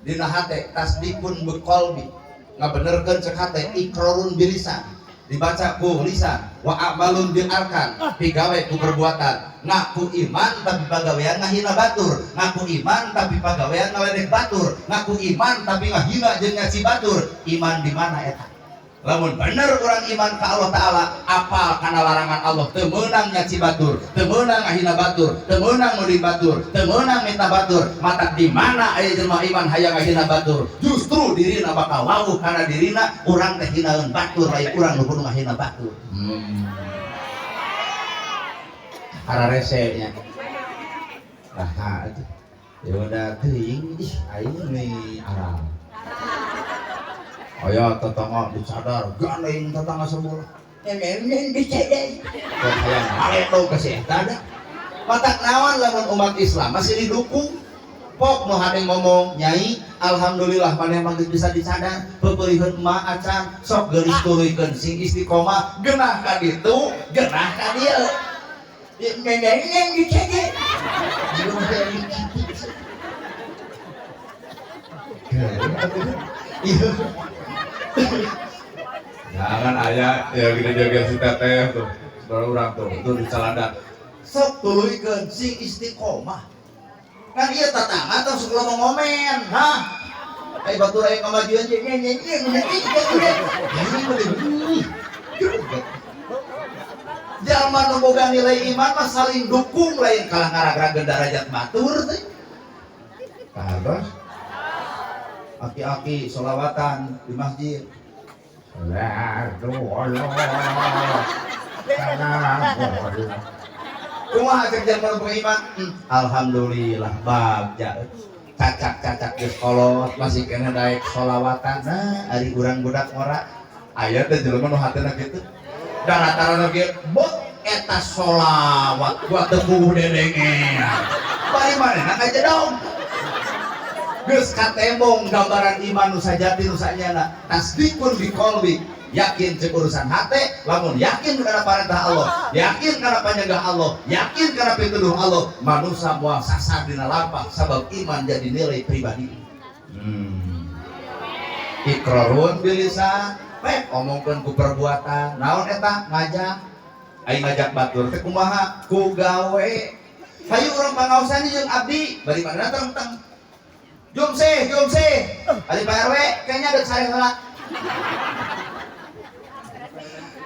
dina hate tasdikun biqalbi, ngabenerkeun cek hate iqrarun bilisan, dibaca ku lisan, wa amalun bil arkan, pigawe ku perbuatan. Ngaku iman tapi pagawean ngahina batur, ngaku iman tapi pagawean ngaledek batur, ngaku iman tapi ngahina jeung nyaci batur. Iman di mana eta? Lamun bener orang iman ka Allah Ta'ala, apal kana larangan Allah, teu meunang nyaci batur, teu meunang ngahina batur, teu meunang nuding batur, teu meunang minta batur. Mata di mana aya jelema iman hayang ngahina batur? Justru dirina bakal wawuh kana dirina urang teh hinaeun batur, lain urang nu kudu ngahina batur. Ararese nya. Nah, ya udah teuing ih aing nih arang. Aya tetangga disadar, gandeng tetangga sebelah. Nemen dicedai. Kok hayang male dong ka si eta da. Matak naon lamun umat Islam masih didukung. Pok nu hade ngomong, "Nyai, alhamdulillah maneh mah bisa disadar, peupeulieun emak acan sok geulis turuykeun sing istiqomah, geunah ka ditu, geunah ka dieu." Nemen dicedai. Iya. Jangan ayah ya kita jaga si teteh tuh saudara orang tuh di Saladan sok tuluykeun sing istiqomah kan ieu tatangga tong sok ngomong ngomen hah ai batur aya kamajuan jeung jalma nu boga nilai iman mah saling dukung lain kalah ngaragrageun derajat batur teh. Kahartos aki-aki sholawatan di masjid. Kumaha cek jalma nu beriman? Alhamdulillah bagja. Cacak-cacak geus kolot masih kena daek sholawatan. Nah, ari urang budak ngora aya teh jelema nu hatena kitu. Da rata-rata ge bot eta sholawat gua teu puguh dedengean. Bari manehna kajedong. Geus katembong gambaran iman nu sajati nu sanyana tasdikun biqalbi, yakin cek urusan hate, lamun yakin kana perintah Allah, yakin kana panjangah Allah, yakin kana pituduh Allah, manusia moal sasar dina lampah sabab iman jadi nilai pribadi. Iqrarun bilisan, omongkeun ku perbuatan. Naon eta? Ngajak. Aing ngajak batur teh kumaha? Ku gawe. Hayu urang pangaosan jeung abdi, bari mana datang. Jom sih, Ali Pak RW kayaknya ada sare heula.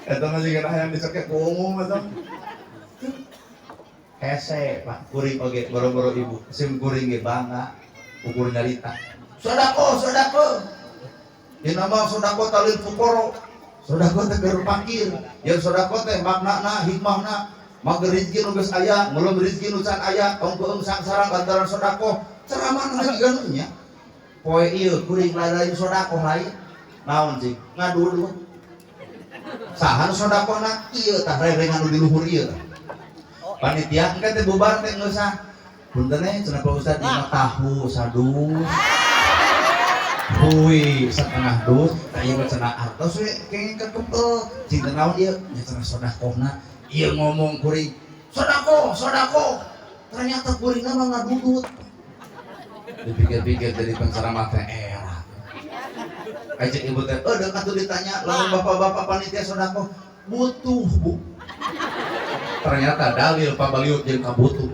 Eta masih kena hayang dicekek ku umum eta. Hese Pak kuring oge boro-boro ibu, sim kuring ge bangga ukur nyarita. Sodako. Dina mah sodako talil fukoro. Sodako teh keur fakir. Yang sodako teh maknana hikmahna mager rezeki nu geus aya, ngulum rezeki nu can aya, tong keung sangsara gantaran sodako. Ceramah lagi ganunya poe ieu kuring lain sodako lain naon sih ngadu sahan sodakona ieu tah rerengan nu di luhur ieu panitia engke teh bubar teh geus sah punten cenah Pak Ustad lima tahu sadus hui setengah dus tah ieu mah cenah artos we kenging kekempel cing naon ieu nya cenah sodakona ieu ngomong kuring sodako ternyata kuringna mah ngadudut. Dipikir-pikir dari penceramah teh era. Ajak ibu teh, deuk atuh ditanya, lamun bapak-bapak panitia sodako butuh bu. Ternyata dalil pabaliut jeung kabutuh.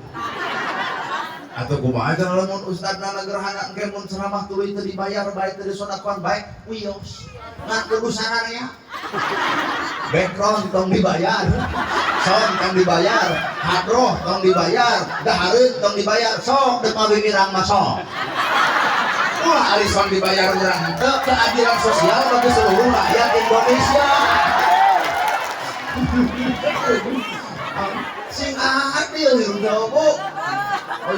Atuh kumaha aja lamun ustadna gerhana engke mun ceramah tuluy teu dibayar bae teu disodakoan bae wios. Ngan kudu sararea. Background tong dibayar. Sound tong dibayar, hadroh tong dibayar, dahareun tong dibayar, sok deuk mawimirang mah sok. Ulah ari sok dibayar urang teu keadilan sosial bagi seluruh rakyat Indonesia. Sing adil hirup Bu.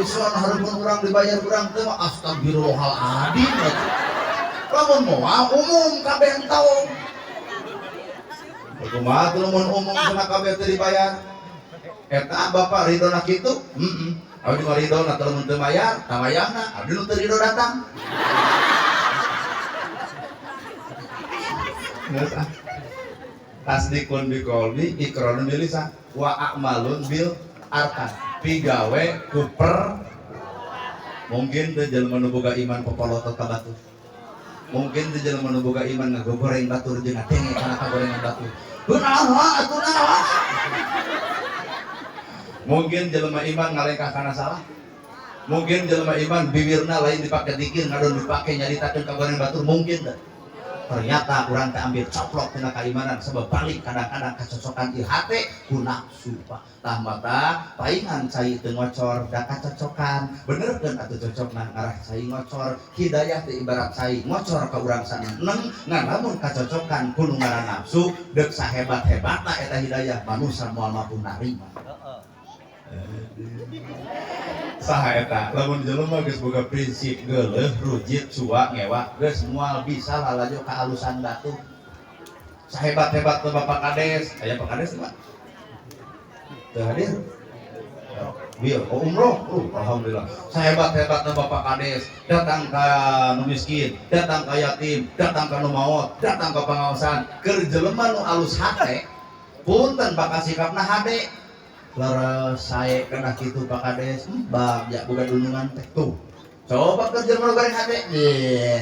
Islam hareupeun urang dibayar urang teu mah astagfirullahaladzim. Lamun moal umum kabeh entaung. Kumaha teu mun umum cenah kabeh teu dibayar. eta bapak ridho nak itu abdi mah ridho nak teu mun teu mayar tamayangna abdi nu teu ridho datang geus tasdikun bi qalbi iqrarun bil lisan wa a'malun bil arkan pigawe kuper mungkin teu jelema nu boga iman popolotot ka batur mungkin teu jelema nu boga iman ngagoreng batur jeung ngatenge kana kagorengan batur kunaon atuh naon mungkin jelema iman ngalengkah kana salah mungkin jelema iman bibirna lain dipake dikir ngadon dipake nyaritakeun kagorengan batur mungkin teh ternyata kurang ambil coplok tina keimanan sebab balik kadang-kadang kecocokan ieu hate ku nafsu Pak tah mata paingan cai teu ngocor da kacocokan benerkeun atuh cocokna ngarah cai ngocor hidayah teh ibarat cai ngocor ka urang saneneng ngan lamun kacocokan kudu ngaran nafsu deuk sahebat-hebatna eta hidayah manusia moal mampu narima saha eta lamun jelema geus boga prinsip geuleuh rujit cua ngewa geus moal bisa lalajo ka alusan batu sahebat-hebat teh Bapak Kades aya Pak Kades Pak teu hadir biar umroh alhamdulillah sahebat-hebatna Bapak Kades datang ka nu miskin datang ka yatim datang ka nu maot datang ka pangaosan keur jelema nu alus hate punten bakal sikapna hade leres sae kena kitu Pak Kades bab ya boga dunungan teh tuh coba kerja mana goreng hate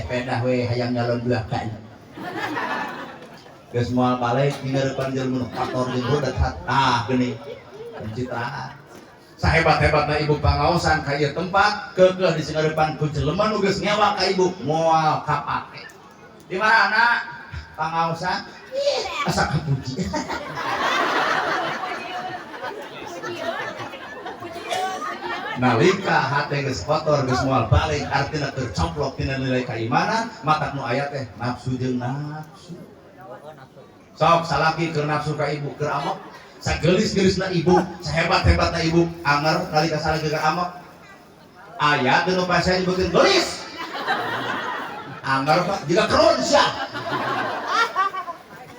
pedah we hayang nyalon belakang geus moal balik ningeurepan jelema nu kator jeung rodat hat geuning pencitraan sahebat-hebatna ibu pangaosan ka ieu tempat keukeuh disingeurepan ku jelema nu geus ngewa ka ibu moal kapake di mana anak pangaosan asa kapuji nalika hate geus kotor geus moal balik artina tercoplok tina nilai keimanan matak nu aya teh nafsu jeung nafsu sok salaki keur nafsu ka ibu keur amok sagelis-gelisna ibu sahebat-hebatna ibu anger nalika salaki keur amok aya teu nu pasea nyebutkeun gelis anger Pak jiga keronsya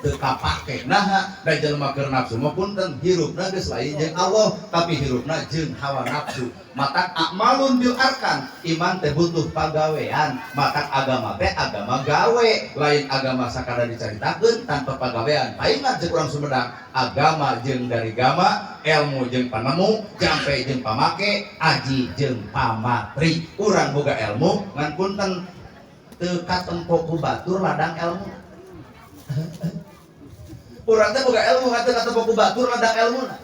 teu kapake nah da jelema keur nafsu mah punten hirupna geus lain jeung Allah tapi hirupna jeung hawa nafsu matak a'malun bil arkan iman teh butuh pagawean matak agama teh agama gawe lain agama sakadar dicaritakeun tanpa pagawean paingan jeung urang Sumedang agama jeung dari gama ilmu jeung panemu jampe jeung pamake aji jeung pamatri urang boga ilmu ngan punten teu katempo ku batur ladang ilmu urang teh boga ilmu ngateun atuh buku batur ladang ilmuna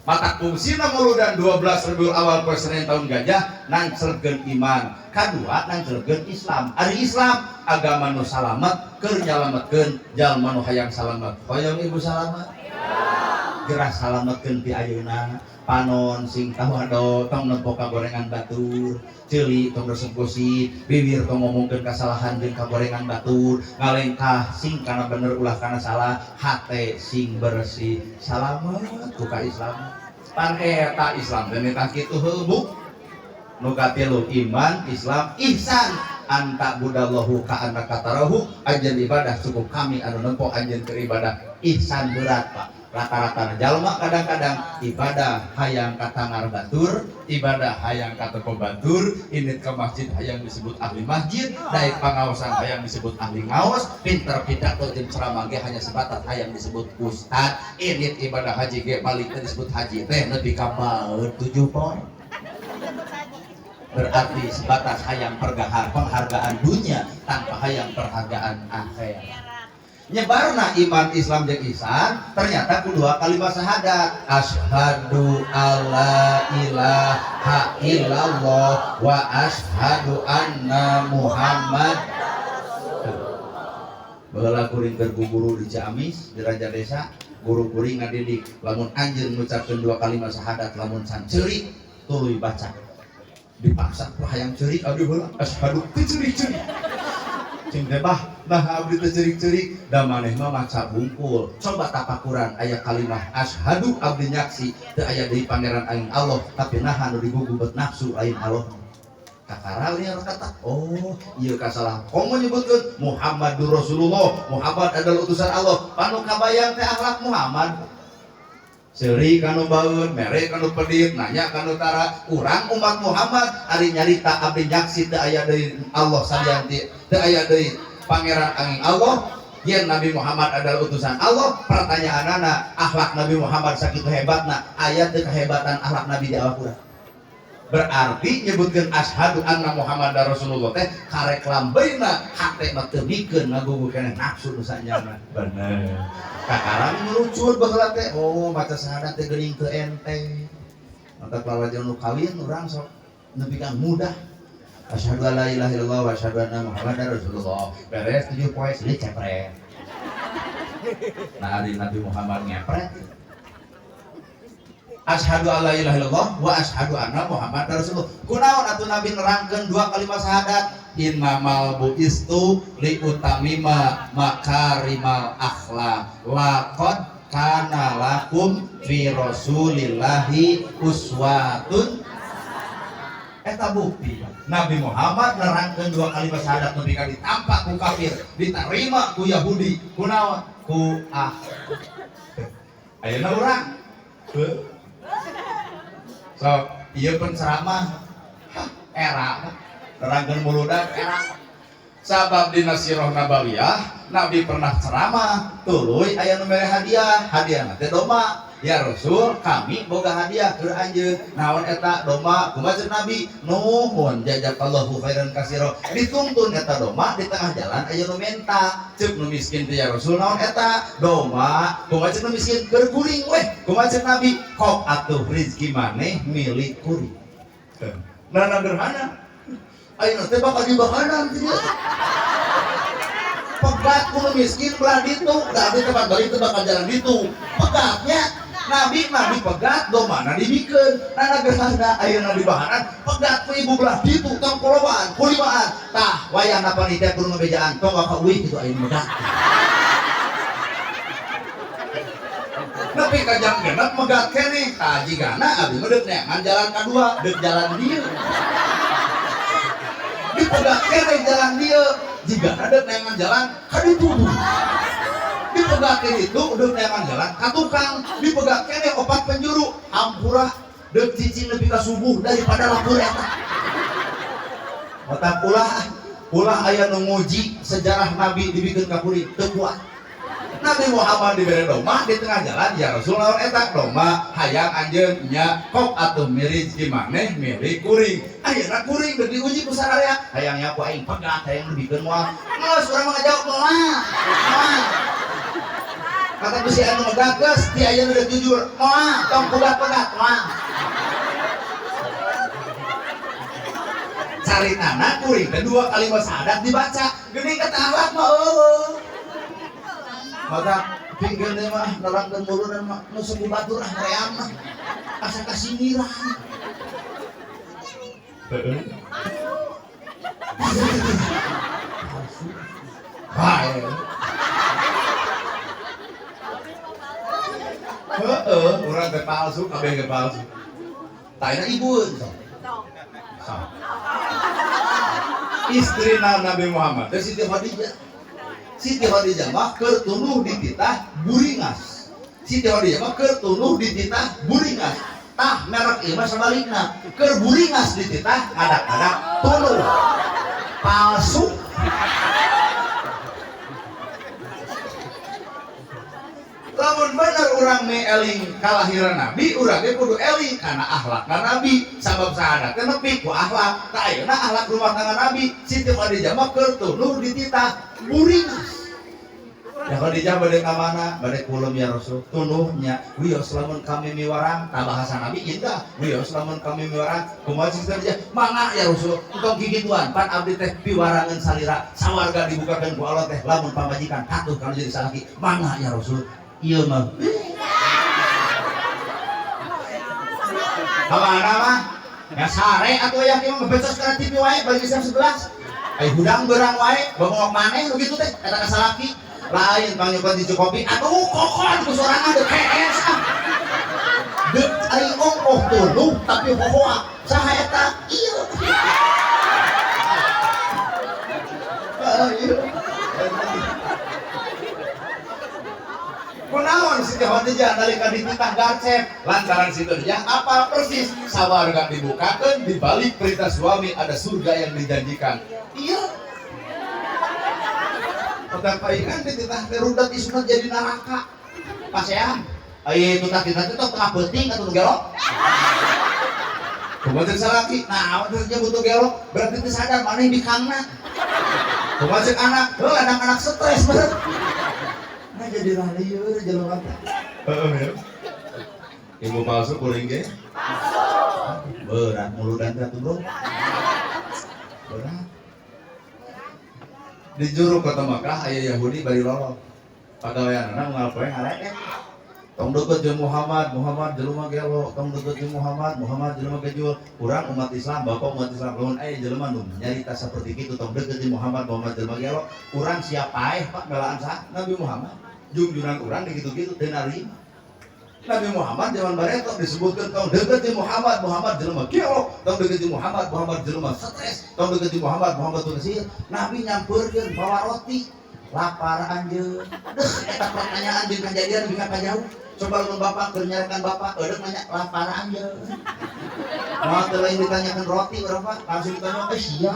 matak fungsina mauludan 12 Rabiul Awal poe Senin tahun gajah nangcelkeun iman kadua nangcelkeun Islam ari Islam agama nu salamet keur nyalametkeun jalma nu hayang salamet hoyong ibu salamet gerah salametkeun ti ayeuna panon sing tawado tong nempo kagorengan batur ceuli tong resep gosip bibir tong ngomongkeun kasalahan jeung kagorengan batur ngalengkah sing kana bener ulah kana salah hate sing bersih salamet ku ka Islam pan eta Islam teh eta kitu heuh nu katilu iman Islam ihsan anta budallahu ka annaka tarahu anjeun ibadah cukup kami anu nempo anjeun keur ibadah ihsan berat Pak rata-rata jalma kadang-kadang ibadah hayang ka tangar batur ibadah hayang ka toko batur init ke masjid hayang disebut ahli masjid daek pangaosan hayang disebut ahli ngaos pinter pidato jeung ceramah ge hanya sebatas hayang disebut ustad init ibadah haji ge balik teh disebut haji teh nepi ka 7 poin berarti sebatas hayang penghargaan dunia tanpa hayang penghargaan akhirat nyebarna iman Islam jeung ihsan ternyata kedua kalimat syahadat asyhadu alla ilaha illallah wa asyhadu anna Muhammad baheula kuring keur guru di Ciamis di Raja Desa guru kuring ngadidik lamun anjeun ngucapkeun dua kalimat syahadat lamun can ceurik tuluy baca dipaksa ku hayang ceurik abdi heula asyhadu teu ceurik-ceurik cing teh bah abdi teh ceurik-ceurik da maneh mah maca bungkul coba tapakuran aya kalimah asyhadu abdi nyaksi teu aya deui pangeran aing Allah tapi naha nu digugubet nafsu lain Allah kakara liar kata oh ieu kasalah komo nyebutkeun Muhammadur Rasulullah Muhammad adalah utusan Allah panu kabayang teh akhlak Muhammad Seuri kanu baeun, mere kanu pedit, nanya kanu tara, urang umat Muhammad ari nyarita abdi nyaksi teu aya deui Allah salianti, teu aya deui pangeran angin Allah. Yen Nabi Muhammad adalah utusan Allah, pertanyaanana akhlak Nabi Muhammad sakitu hebatna, aya teu kahebatan akhlak Nabi di Al-Qur'an. Berarti nyebutkeun asyhadu anna Muhammadar Rasulullah teh karek lambeuna hate mah teu mikeun ngagugukeun nafsu nu sanjana. Bener. Kakarang ngerucut baheula teh, oh maca syahadat teh geuning teu enteng. Maka kalawan nu kawin urang sok nepi ka mudah. Asyhadu alla ilaha illallah wa asyhadu anna Muhammadar Rasulullah. Beres 7 poe silih cepret. Nah, ari Nabi Muhammad ngepret. Asyhadu alla ilaha illallah wa asyhadu anna Muhammadar Rasulullah. Kunaon atuh Nabi nerangkeun 2 kalimat syahadat? Innamal buistu li utamima makarimal akhlak. Laqad kana lakum fi rasulillahi uswatun. Eta bukti Nabi Muhammad nerangkeun 2 kalimat syahadat nepi ka ditampak ku kafir, diterima ku Yahudi, kunaon? Ku ayeuna urang so ieu pun ceramah era nerangkeun muludan era sabab dina sirah nabawiyah Nabi pernah ceramah tuluy aya nu mere hadiah, hadiahna teh domba. Ya Rasul, kami boga hadiah keur anjeun. Naon eta domba? Kumaha ceuk Nabi? Nuhun jazakallahu khairan katsira. Dituntun eta domba di tengah jalan aya nu menta. Ceuk nu miskin teh ya Rasul, naon eta? Domba. Kumaha ceuk nu miskin? Keur kuring weh. Kumaha ceuk Nabi? Kok atuh rezeki maneh milik kuring. Nah, gerhana. Ayeuna teh bakal dibakaran teh. Pegat kudu miskin belah ditu, da di tempat bari teu bakal jalan ditu. Pegatnya Nabi pegat domana dibikeun. Nana gerhana ayeuna dibahanan pegat ku ibu belah ditu tong kolobaan kulimaan. Tah wayahna panitia kudu ngabejaan tong ka uih kitu ayeuna megat. Nepi ka jam genep megat keneh. Tah jigana abdi mah deuk neangan jalan kadua, deuk jalan dieu. Dipegat keneh jalan dieu. Jigana deuk neangan jalan ka ditu. Dipegat itu udah neangan jalan ka tukang, dipegat keneh 4 penjuru hampura deuk cicing lebih ka subuh daripada lapur eta. Mata ulah aya nu nguji sejarah Nabi dibikeun ka kuring teu kuat. Nabi Muhammad dibere domba di tengah jalan, ya Rasul lawan eta domba hayang anjeun nya kok atuh mirij ki maneh milik kuring. Ayeuna kuring deuk diuji ku sararea, hayang nya ku aing pegat hayang dibikeun moal. Geus urang mah ngajawab moal. Kata besi anu megagas ti ayeuna udah jujur moal tong pegat-pegat moal. Caritana kuring teh 2 kalimat syahadat dibaca geuning kata akhlak mah maka pinggir teh mah nerangkeun muludan mah nu suku batur ream mah asa kasindiran. Heeh. Bae. Urang teh palsu, kabeh ge palsu. Taina ibueun sok. Istrina Nabi Muhammad teh Siti Khadijah. Siti Khadijah mah keur tunuh dititah buringas. Siti Khadijah mah keur tunuh dititah buringas. Tah merek ieu mah sabalikna. Keur buringas dititah adak-adak tunuh. Palsu. Lamun bener urang me eling kalahiran Nabi, urang ge kudu eling kana akhlakna Nabi. Sabab sahadatna nepi ku akhlak. Tah ayeuna akhlak rumah tangga Nabi, Siti Khadijah mah keur tunuh dititah buringas. Ya Khadijah bade ka mana? Bade kulum ya Rasul. Tunuhnya, wios lamun kami miwarang, tah bahasa Nabi indah. Wios lamun kami miwarang, kumaha Siti Khadijah? Mangga ya Rasul. Engkau gigituan, pan abdi teh piwarangeun salira. Sawarga dibukakeun ku Allah teh lamun pamajikan atuh kalau jadi salaki. Mangga ya Rasul. Ieu mah. Kamana mah? Ya sare atuh aya kieu ngebecos kana TV wae bagi jam 11. Ai hudang beurang wae, bongok maneh nu kitu teh eta kasalaki. Lain Bang nyoba dicukupi. Aduh kokon ku sorangan deuk KS ah. Deuk ai ongkoh tuluh tapi hohoa. Saha eta? Ieu. Kunaon Siti Khadijah saja nalika dititah garcep lantaran situ yang apa persis sawarga dibukakan di balik perintah suami ada surga yang dijanjikan. Iya. Pada paingan dititah terudat isunat jadi neraka. Pasean. Ayo tutah kita itu tengah penting atau gelok. Kemudian salaki, nah dia butuh gelok berarti sadar mana yang dikangna. Kemudian anak, anak-anak stres banget. Nah jadi liur jalan apa? Ibu palsu kuring ge? Berat mulu dan jatuh bro. Berat. Di juru kota Makkah aya Yahudi bari lolong. Pagaweanna ngalapoe ngarek. Tong deket jeung Muhammad jelema gelo. Tong deket jeung Muhammad jelema gejul. Urang umat Islam, bapak umat Islam lamun aya jelema nu nyarita saperti kitu tong deket jeung Muhammad jelema gelo. Urang siap ae Pak belaan sah Nabi Muhammad. Junjunan urang dikitu-kitu teu narima. Nabi Muhammad zaman bareto disebutkan tong deket jeung Muhammad jelema gelo. Tong deket jeung Muhammad jelema stres. Tong deket jeung Muhammad teu sieun. Nabi nyampeurkeun bawa roti. Lapar anjeun. Eta pertanyaan di kejadian di jauh. Coba lu bapak kerjakan bapak, eudeuk nanya lapar anjeun. Mau teu ditanyakan roti berapa? Langsung ditanya, "Sia."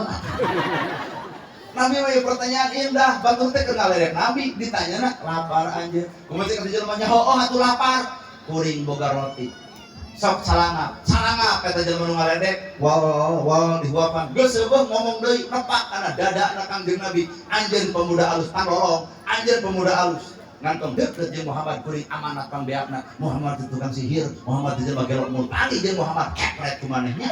Nabi mah pertanyaan indah, batur teh kenal lerek Nabi ditanyana lapar anjeun. Kumaha ka jelema nya, "Oh, atuh lapar." Kuring boga roti. Sok salangap kata jelema nu ngaledek. Wal dihuapan. Geus eueuh ngomong deui nepak kana dadana Kangjeng Nabi. Anjeun pemuda alus panolong, anjeun pemuda alus. Ngantong deket jeung Muhammad kuring amanat pambeakna. Muhammad itu tukang sihir, Muhammad itu jelema gelok mun tali jeung Muhammad kepret kumanehnya.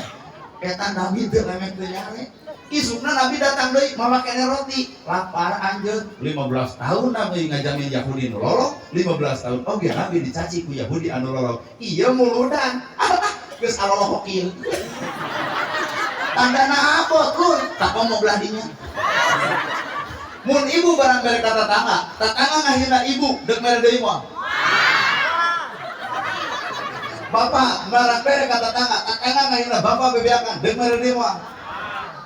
Eta Nabi teu lemek teu nyare. Isukna Nabi datang deui mamakeun roti. Lapar anjeun. 15 tahun Nabi ngajamin Yahudi nu lolong, 15 tahun oge Nabi dicaci ku Yahudi anu lolong. Ieu muludan. Geus aloloh kieu. Tandana abot lu, tak mau belah dinya. Mun ibu barang mere kata tatangga ngahina ibu dek mere deui moal. Bapak barang mere kata tatangga ngahina bapak bebeakan dek mere deui moal.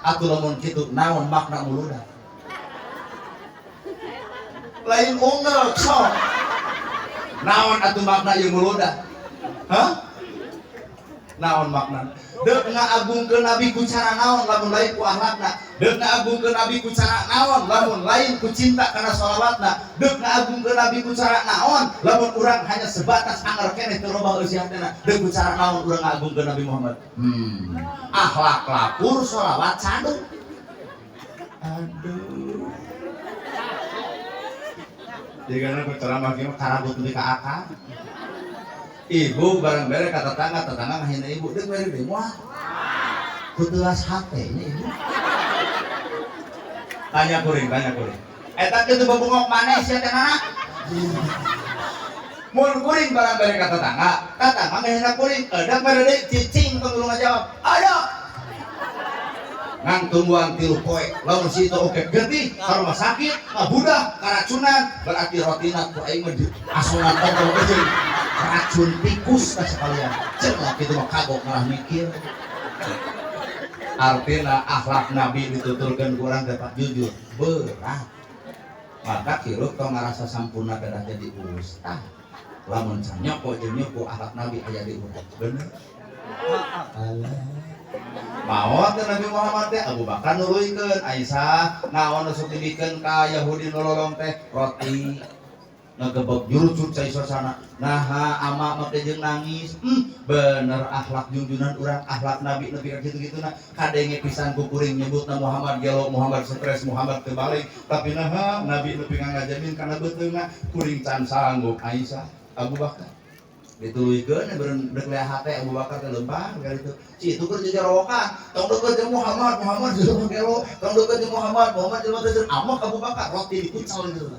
Atuh lamun kitu naon makna muludan? Lain unggal sok. Naon atuh makna ieu muludan? Hah? Naon makna? Deuk ngagungkeun Nabi ku cara naon lamun lain ku akhlakna. Deuk ngagungkeun Nabi ku cara naon lamun lain ku cinta kana shalawatna. Deuk ngagungkeun Nabi ku cara naon lamun urang hanya sebatas anger keneh teu loba eusi hatena. Deuk ku cara naon urang ngagungkeun Nabi Muhammad. Akhlak lapur shalawat sadu. Aduh. Jigana ku ceramah kieu karabut nepi ka akal. Ibu barang bere kata tetangga ngahina ibu deuk bere deui moal. Kutelas hatenya ibu. Tanya kuring. Eta kitu babungok maneh sia teh nana. Mun kuring barang bere kata tetangga ngahina kuring, eudeuk bere deui cicing tong lu ngajawab. Aya. Ngan tungguan 3 poe, lamun situ oke getih, ka rumah sakit, ngabudah, karacunan, berarti rotina ku aing mah asunan tong eueuh. Racun tikus ka sekalian. Cenah kitu mah kagok malah mikir. Artina akhlak Nabi dituturkeun ku urang teh jujur berat. Maka kirup tong ngarasa sampurna kedah jadi ustaz. Lamun can nyoko jeung nyoko akhlak Nabi aya di urang. Bener? Alah. Maot Nabi Muhammad teh Abu Bakar nuluikeun Aisyah naon nu sok dibikeun ka Yahudi nu lolong teh roti. Ngegebek jurucut cai suasana naha ama make jeung nangis bener akhlak junjunan urang akhlak Nabi nepi ka kitu-kituna kadenge pisan ku kuring nyebutna Muhammad gelo Muhammad stres Muhammad teu balik tapi naha Nabi nepi ka ngajamin kana beuteungna kuring can sanggup Aisyah Abu Bakar dituluykeun beureuh lea hate Abu Bakar teh lempang kali itu citu keur jajarowokan tong deukeut jeung Muhammad jelema gelo tong deukeut jeung Muhammad jelema teh amok Abu Bakar roti dikucal gitu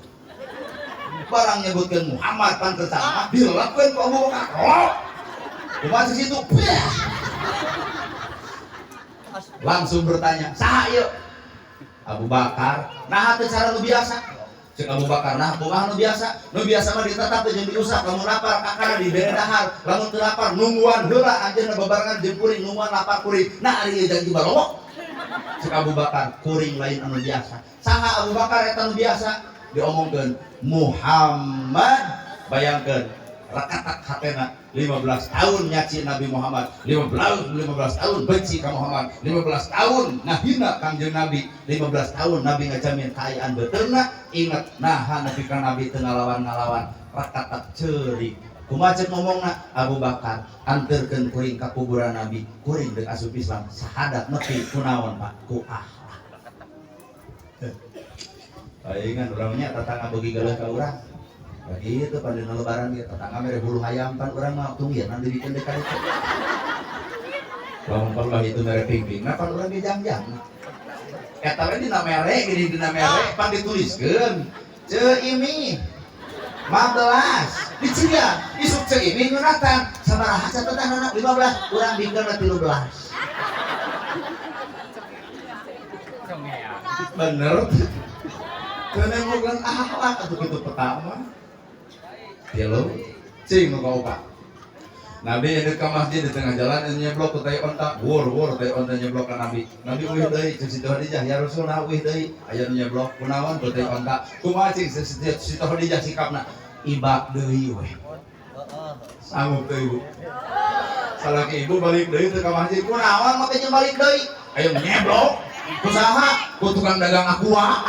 barang nyebutkan Muhammad pan kerjaan dilakukan ke Abu Bakar kumaha di situ langsung bertanya saha ieu Abu Bakar nah teh cara nu biasa cek Abu Bakar nah kumaha nu biasa mah ditetap teh jeung diusap lamun lapar kakana dibere dahar lamun teu lapar nungguan heula anjeunna babarengan jeung kuring nungguan lapar kuring nah ari ieu janji balowok cek Abu Bakar kuring lain anu biasa saha Abu Bakar eta nu biasa diomongkeun Muhammad bayangkeun rakatak hatena 15 tahun nyaci Nabi Muhammad, 15 tahun benci ka Muhammad, 15 tahun ngahina Kangjeng Nabi, 15 tahun Nabi ngajamin kaayaan beterna. Ingat naha nepi ka Nabi teu ngalawan rakatak ceurik. Kumaha ceuk ngomongna Abu Bakar, anterkeun kuring ka kuburan Nabi, kuring deuk asup Islam, sahadat nepi kunaon Pak? Ku akhlak. Ayeuna urangnya tatangga beugi geuleuh ka urang. Bagi itu pada lebaran dia tetangga mere bulu hayam pan urang mah tunggian nanti bikin dekat itu. Lamun Allah itu mere pingping, nah pan urang ge jangjang. Eta we dina mere gini dina mere pan dituliskeun ceu imi 15 diciga isuk ceu imi ngunatan sabaraha catetanana 15 urang bikeun 13. Bener. Karena bukan akhlak atau itu pertama. Hello, cing nu kau Pak. Nabi yang dekat masjid di tengah jalan yang nyeblok ke tai onta, wur tai onta nyeblok ke Nabi. Nabi uih deui cing Siti Khadijah, ya Rasulullah uih deui, aya nu nyeblok kunaon ke tai onta. Kumaha cing Siti Khadijah sikapna? Ibak deui we. Sanggup teh Ibu. Salaki ibu balik deui teh ka masjid, kunaon make jeung balik deui? Aya nyeblok. Kusaha? Ku tukang dagang aqua.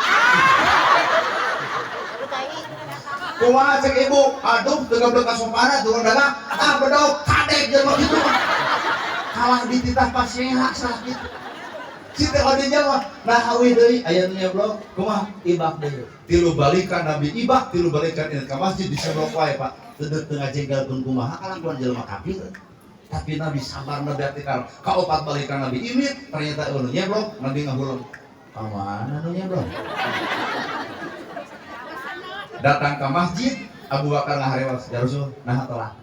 Kumaha cek ibu? Aduh, tegak-tegak kasompana tukang dagang. Ah bedog kadek jelema kitu. Kalah dititah pasieha salah kitu. Siti Khadijah mah nah euy deui aya nu nyeblok. Kumaha? Ibak deui. Tilu balikan Nabi ibak, tilu balikan ingat ka masjid diseblok wae Pak. Teu teu ngajenggalkeun kumaha kalakuan jelema kafir. Tapi Nabi sabar Nabi vertikal. Kaopat balikan Nabi imit ternyata eueuh nyeblok Nabi ngahulung. Ka mana nu nyeblok? Datang ke masjid, Abu Bakar ngaharewas, ya Rasul, nah telat.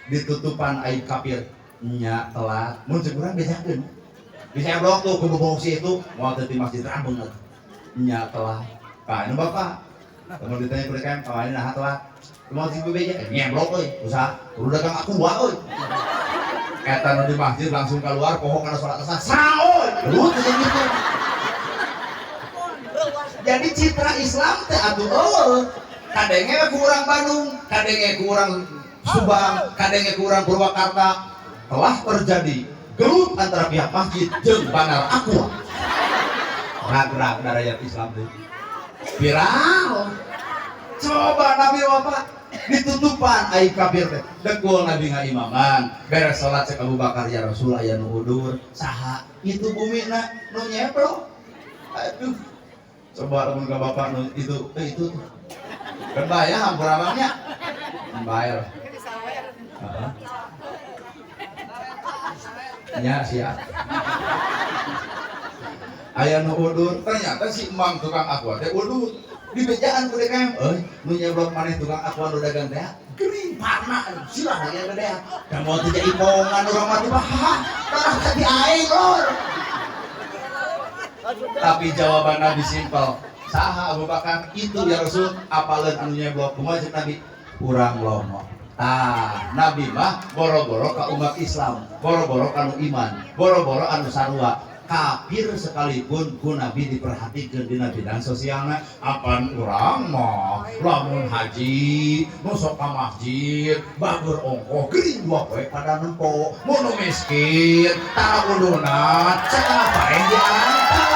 Ditutupan aib kafir, nya telat. Mun cek urang bejakeun. Bisa blok tuh kubu bongsi itu, mau di masjid rambung atuh. Nya telat. Ka anu Bapak. Lamun ditanya ku dekan, kawan nah telat. Mau si bebeja, nya blok euy, usaha kudu dagang aku euy. Eta nu di masjid langsung keluar pohon kana salat asar. Saoy, lu teh gitu. Jadi citra Islam teh atuh kadenge ku urang Bandung, kadenge ku urang Subang, kadenge ku urang Purwakarta telah terjadi gelut antara pihak masjid jeung Bandar Aqua. Rag-rag darayat Islam teh. Viral. Coba Nabi Bapak ditutupan aib kafir teh. Dekul Nabi ngaimaman, beres salat cek Abu Bakar ya Rasul aya nu udur, saha itu bumina nu nyeblok. Aduh. Coba lamun ka Bapak nu itu kan bayar hampir abangnya bayar. Heeh. Nya siap. Aya nu udur, ternyata si emang tukang aqua teh udur. Di bejaan ku DKM, nu nyeblok maneh tukang aqua nu dagang teh. Geuning parna silah aya gede. Da mau teh jadi pongan urang mah teh bah. Tarah tadi aing lor. Tapi jawaban Nabi simpel. Saha Abu Bakar itu ya Rasul apaleun anu nyeblok kumaha ceuk Nabi urang lomo. Tah Nabi mah boro-boro ka umat Islam, boro-boro anu iman, boro-boro anu sarua. Kafir sekalipun ku Nabi diperhatikeun dina bidang sosialna. Apan urang mah lamun haji nu sok ka masjid bagur ongkoh geuning dua poe pada nempo. Mun miskin tara buduna cenah paeng diangkat.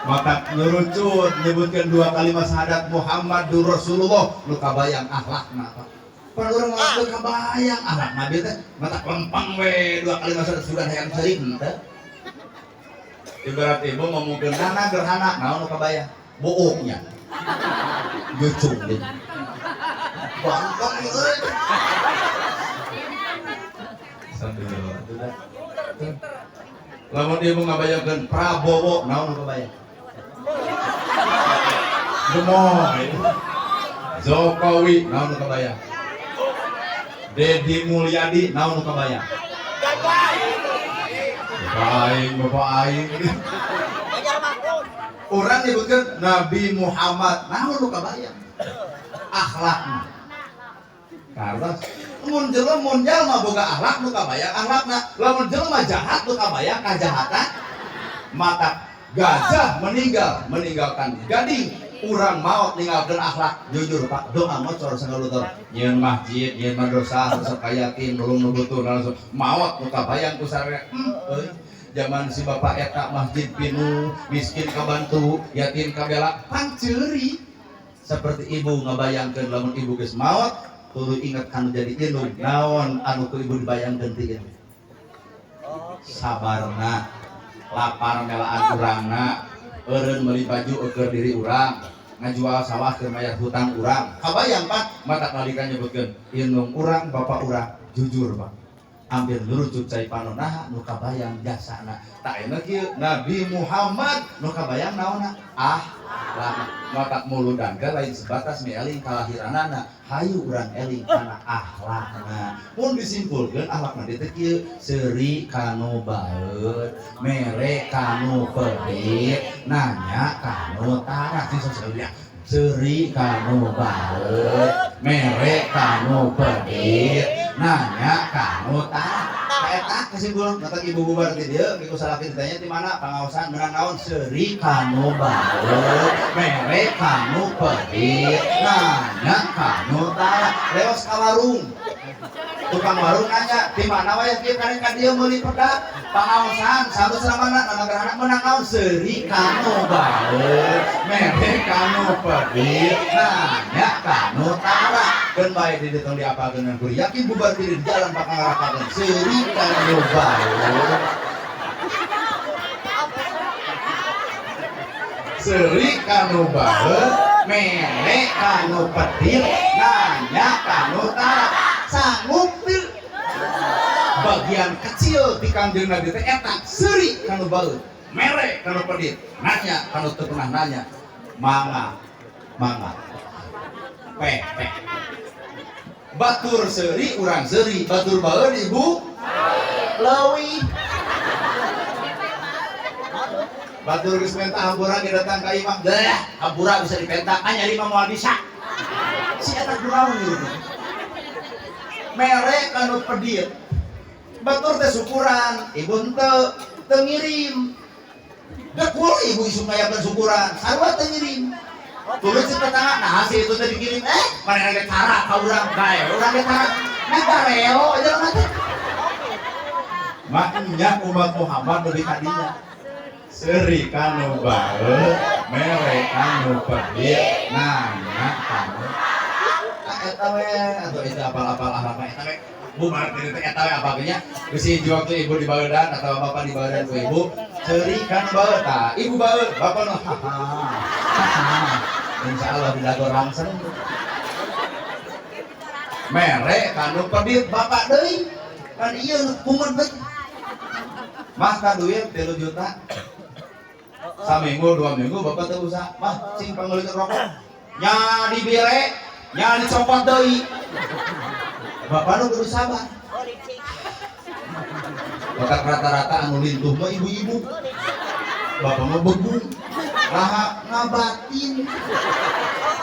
Maka ngerucut nyebutkan dua kalimat syahadat Muhammadur Rasulullah nu kabayang akhlakna Pak. Pan urang mah teu kabayang akhlak Nabi teh mata lempang we dua kalimat syahadat sudah hayang sering teh. Ibarat ibu ngomongkeun nana gerhana naon nu kabayang bohongnya. Geucung deui. Bangkong euy. Sambil lamun ibu ngabayangkeun Prabowo naon nu kabayang? Gemoy. Jokowi naon nu kabayang? Dedi Mulyadi naon nu kabayang? Bapak aing. Urang nyebutkeun Nabi Muhammad naon nu kabayang? Akhlakna. Karena mun jelema boga akhlak nu kabayang akhlakna. Lamun jelema jahat nu kabayang kajahatan. Mata gajah meninggalkan gading urang maot ninggalkeun akhlak jujur Pak doa ngocor sangalutur nyeun masjid nyeun madrasah sok kayakin belum nubutuh langsung maot nu kabayang ku sareng euy zaman si bapak eta masjid pinu miskin kabantu yatim kabela panceuri seperti ibu ngabayangkeun lamun ibu geus maot tuluy inget anu jadi indung naon anu ku ibu dibayangkeun ti ieu sabarna lapar melaan urangna eureun meuli baju keur diri urang ngajual sawah keur mayar hutang urang kabayang Pak mata nalika nyebutkeun indung urang bapak urang jujur Pak hampir nurujuk cai panonaha nu kabayang jasana tak enak kieu Nabi Muhammad nu kabayang naonna lama mata muludan ke lain sebatas eling kalahiranana hayu urang eling kana akhlakna mun disimpulkeun akhlakna teh kieu seuri kanu baeud mere kanu pelit nanya kanu tara di sosialnya seuri kanu baeud mere kanu pelit nanya kanu tara eta kesimpulan mata ibu bubar ti dieu kiku salaki ditanya di mana pangaosan menang naon seuri kanu baeud mere kanu pelit nanya kanu tara leos ka warung tukang warung nanya di mana wae kieu kane ka dieu meuli pedak pangaosan sabu salamana nanagarana menang naon seuri kanu baeud mere kanu pelit nanya kanu tara keun bae di dieu tong diapalkeun ngan kuring yakin bubar diri di jalan bakal ngarakakeun seuri kanu baeud seuri kanu baeud mere kanu pelit nanya kanu tara sanggup teu bagian kecil di kangjeng Nabi teh eta seuri kanu baeud mere kanu pelit nanya kanu teu pernah nanya mangga pepe batur seuri urang seuri batur baeud ibu leuwih batur geus menta hampura ge datang ka imam dah hampura bisa dipenta nyari mah moal bisa si eta kunaon ieu mere kanu pelit batur teh syukuran ibu teu ngirim dekul ibu isuk ngayakeun syukuran sarua teu ngirim tulis di tetangga nah hasil itu teh dikirim mana ge cara ka urang bae urang ge cara negareo aja mah maknya umat Muhammad lebih kadinya seuri kanu baeud mere kanu pelit nanya kanu eta we atau itu apal-apal akhlakna eta we bubar teh eta we apalnya geus hiji waktu ibu di baeudan atau bapak di baeudan ku ibu seuri kanu baeud tah ibu baeud bapak nu insyaallah didago rangseng mere kanu pelit bapak deui kan ieu kumet deui mah ka duit 3 juta saminggu 2 minggu bapak teu usah mah cing panggeulit rokok nya dibere nya dicopot deui bapak nu kudu sabar bapak rata-rata anu lintuh mah ibu-ibu bapak mah begung raha ngabatin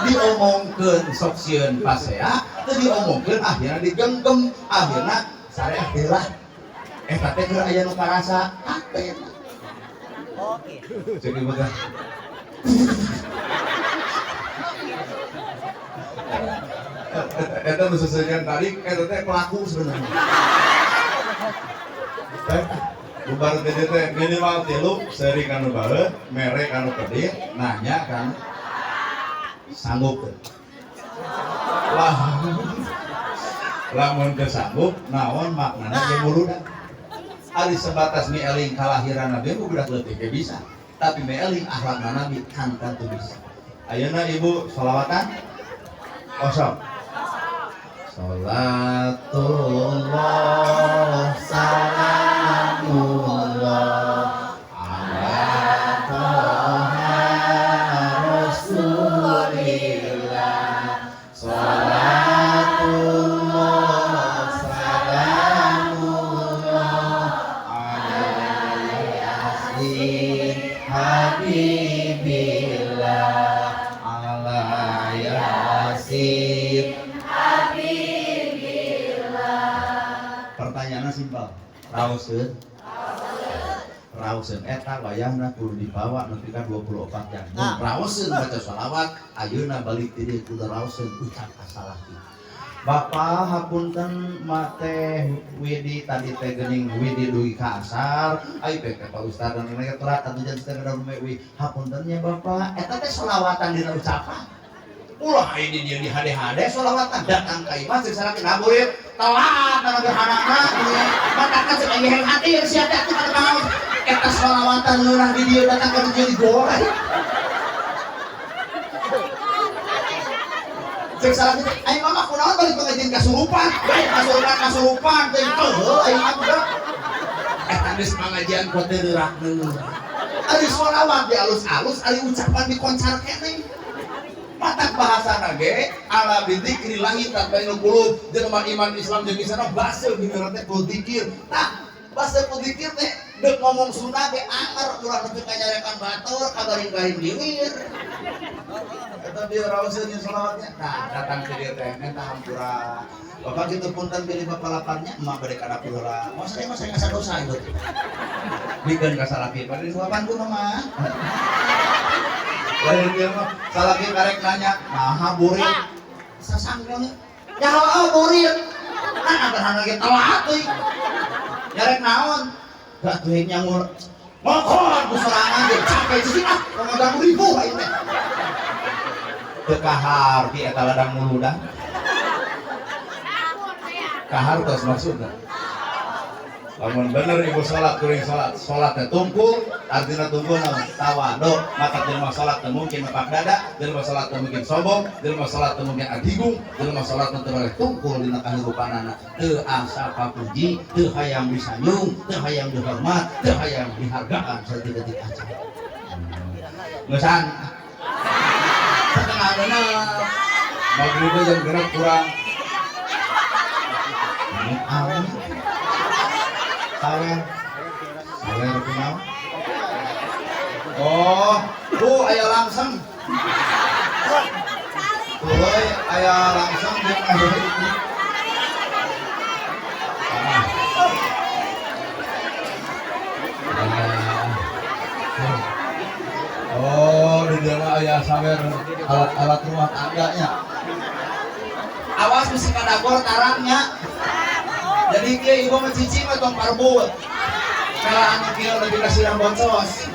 diomongkeun sok sieun pasea teu diomongkeun akhirna digenggam akhirna sare akhirlah eta teh keur aya nu karasa ate oke cek ieu mah eta nu sesuaian tadi eta teh pelaku sebenarnya bubar teh teh minimal 3 seuri kanu baeud mere kanu pelit nanya kan sanggup lah lamun teu sanggup naon maknana ge muludan ari sebatas mieling kalahiran Nabi budak leutik ge bisa tapi mieling akhlakna Nabi kan tentu bisa ayeuna ibu sholawatan kosong Salatullah salamullah ala toha rasulillah Salatullah salamullah ala yasin habibillah ala yasin pertanyaannya simpel raos Rausen eta wayahna kudu dibawa nepi ka 24 jam. Mun Nah. rausen baca shalawat, ayeuna balik ti dieu kudu rausen ucap kasalaki. Bapak hapunten mate Widi tadi teh geuning Widi dugi ka asar, ai pek Pak Ustaz dan mereka telat atuh jam setengah wi. Hapunten nya Bapak, eta teh shalawatan dina ucapan. Ulah ini dia di hade-hade sholawatan datang ka imam cek salaki naburit telat na gerhanana matakan cek yang hadir sia teh atuh kada mau eta sholawatan leurah di dieu datang ka jadi goreng cek salaki ai mama kunaon balik pengajian kasurupan bae kasurupan teh heuh ai mah budak eta geus pengajian ku teu reurahneun ari sholawat di alus-alus ari ucapan dikoncar keneh matak bahasa nage ala bidzikri lahi tatmainul qulub jelema iman Islam jeung isana basa bener teh ku zikir tah basa ku zikir teh deuk ngomong Sunda ge anger urang nepi ka nyarekan batur kagaring-garing liwir eta bieu raoseun sholawatnya nah datang ke dieu teh eta hampura Bapak kitu punten pilih bapak laparnya emak bade ka dapur heula mos saya ngasa dosa itu bikin ka salaki bade suapanku mah lain dia mah salaki karek nanya nah burit sasanggeun ya heuh burit nah gerhana ge telat teuing nyarek naon da teuing nyangur mokon ku sorangan ge capek sih ah ngomong ribu aing teh teu kahar ti eta ladang muludan kahar tos maksudna lamun bener ibu sholat kuring sholatnya tungkul artinya tungkul naon tawadu maka jelema sholat teu mungkin mepak dada jelema sholat teu mungkin sombong jelema sholat teu mungkin adigung jelema sholat teu boleh tungkul dina kahirupanana teu asa papuji teu hayang disanjung teu hayang dihormat teu hayang dihargaan saeutik aja ngeusan setengah bener maghrib jam genep kurang amin sawer kenal oh aya langsung aya langsung jeung aya itu oh di dalam aya sawer alat-alat rumah tangganya awas mesti kadagor tarangnya jadi kia ibu mencicing atau parbut kalau anak kia lebih kasih boncos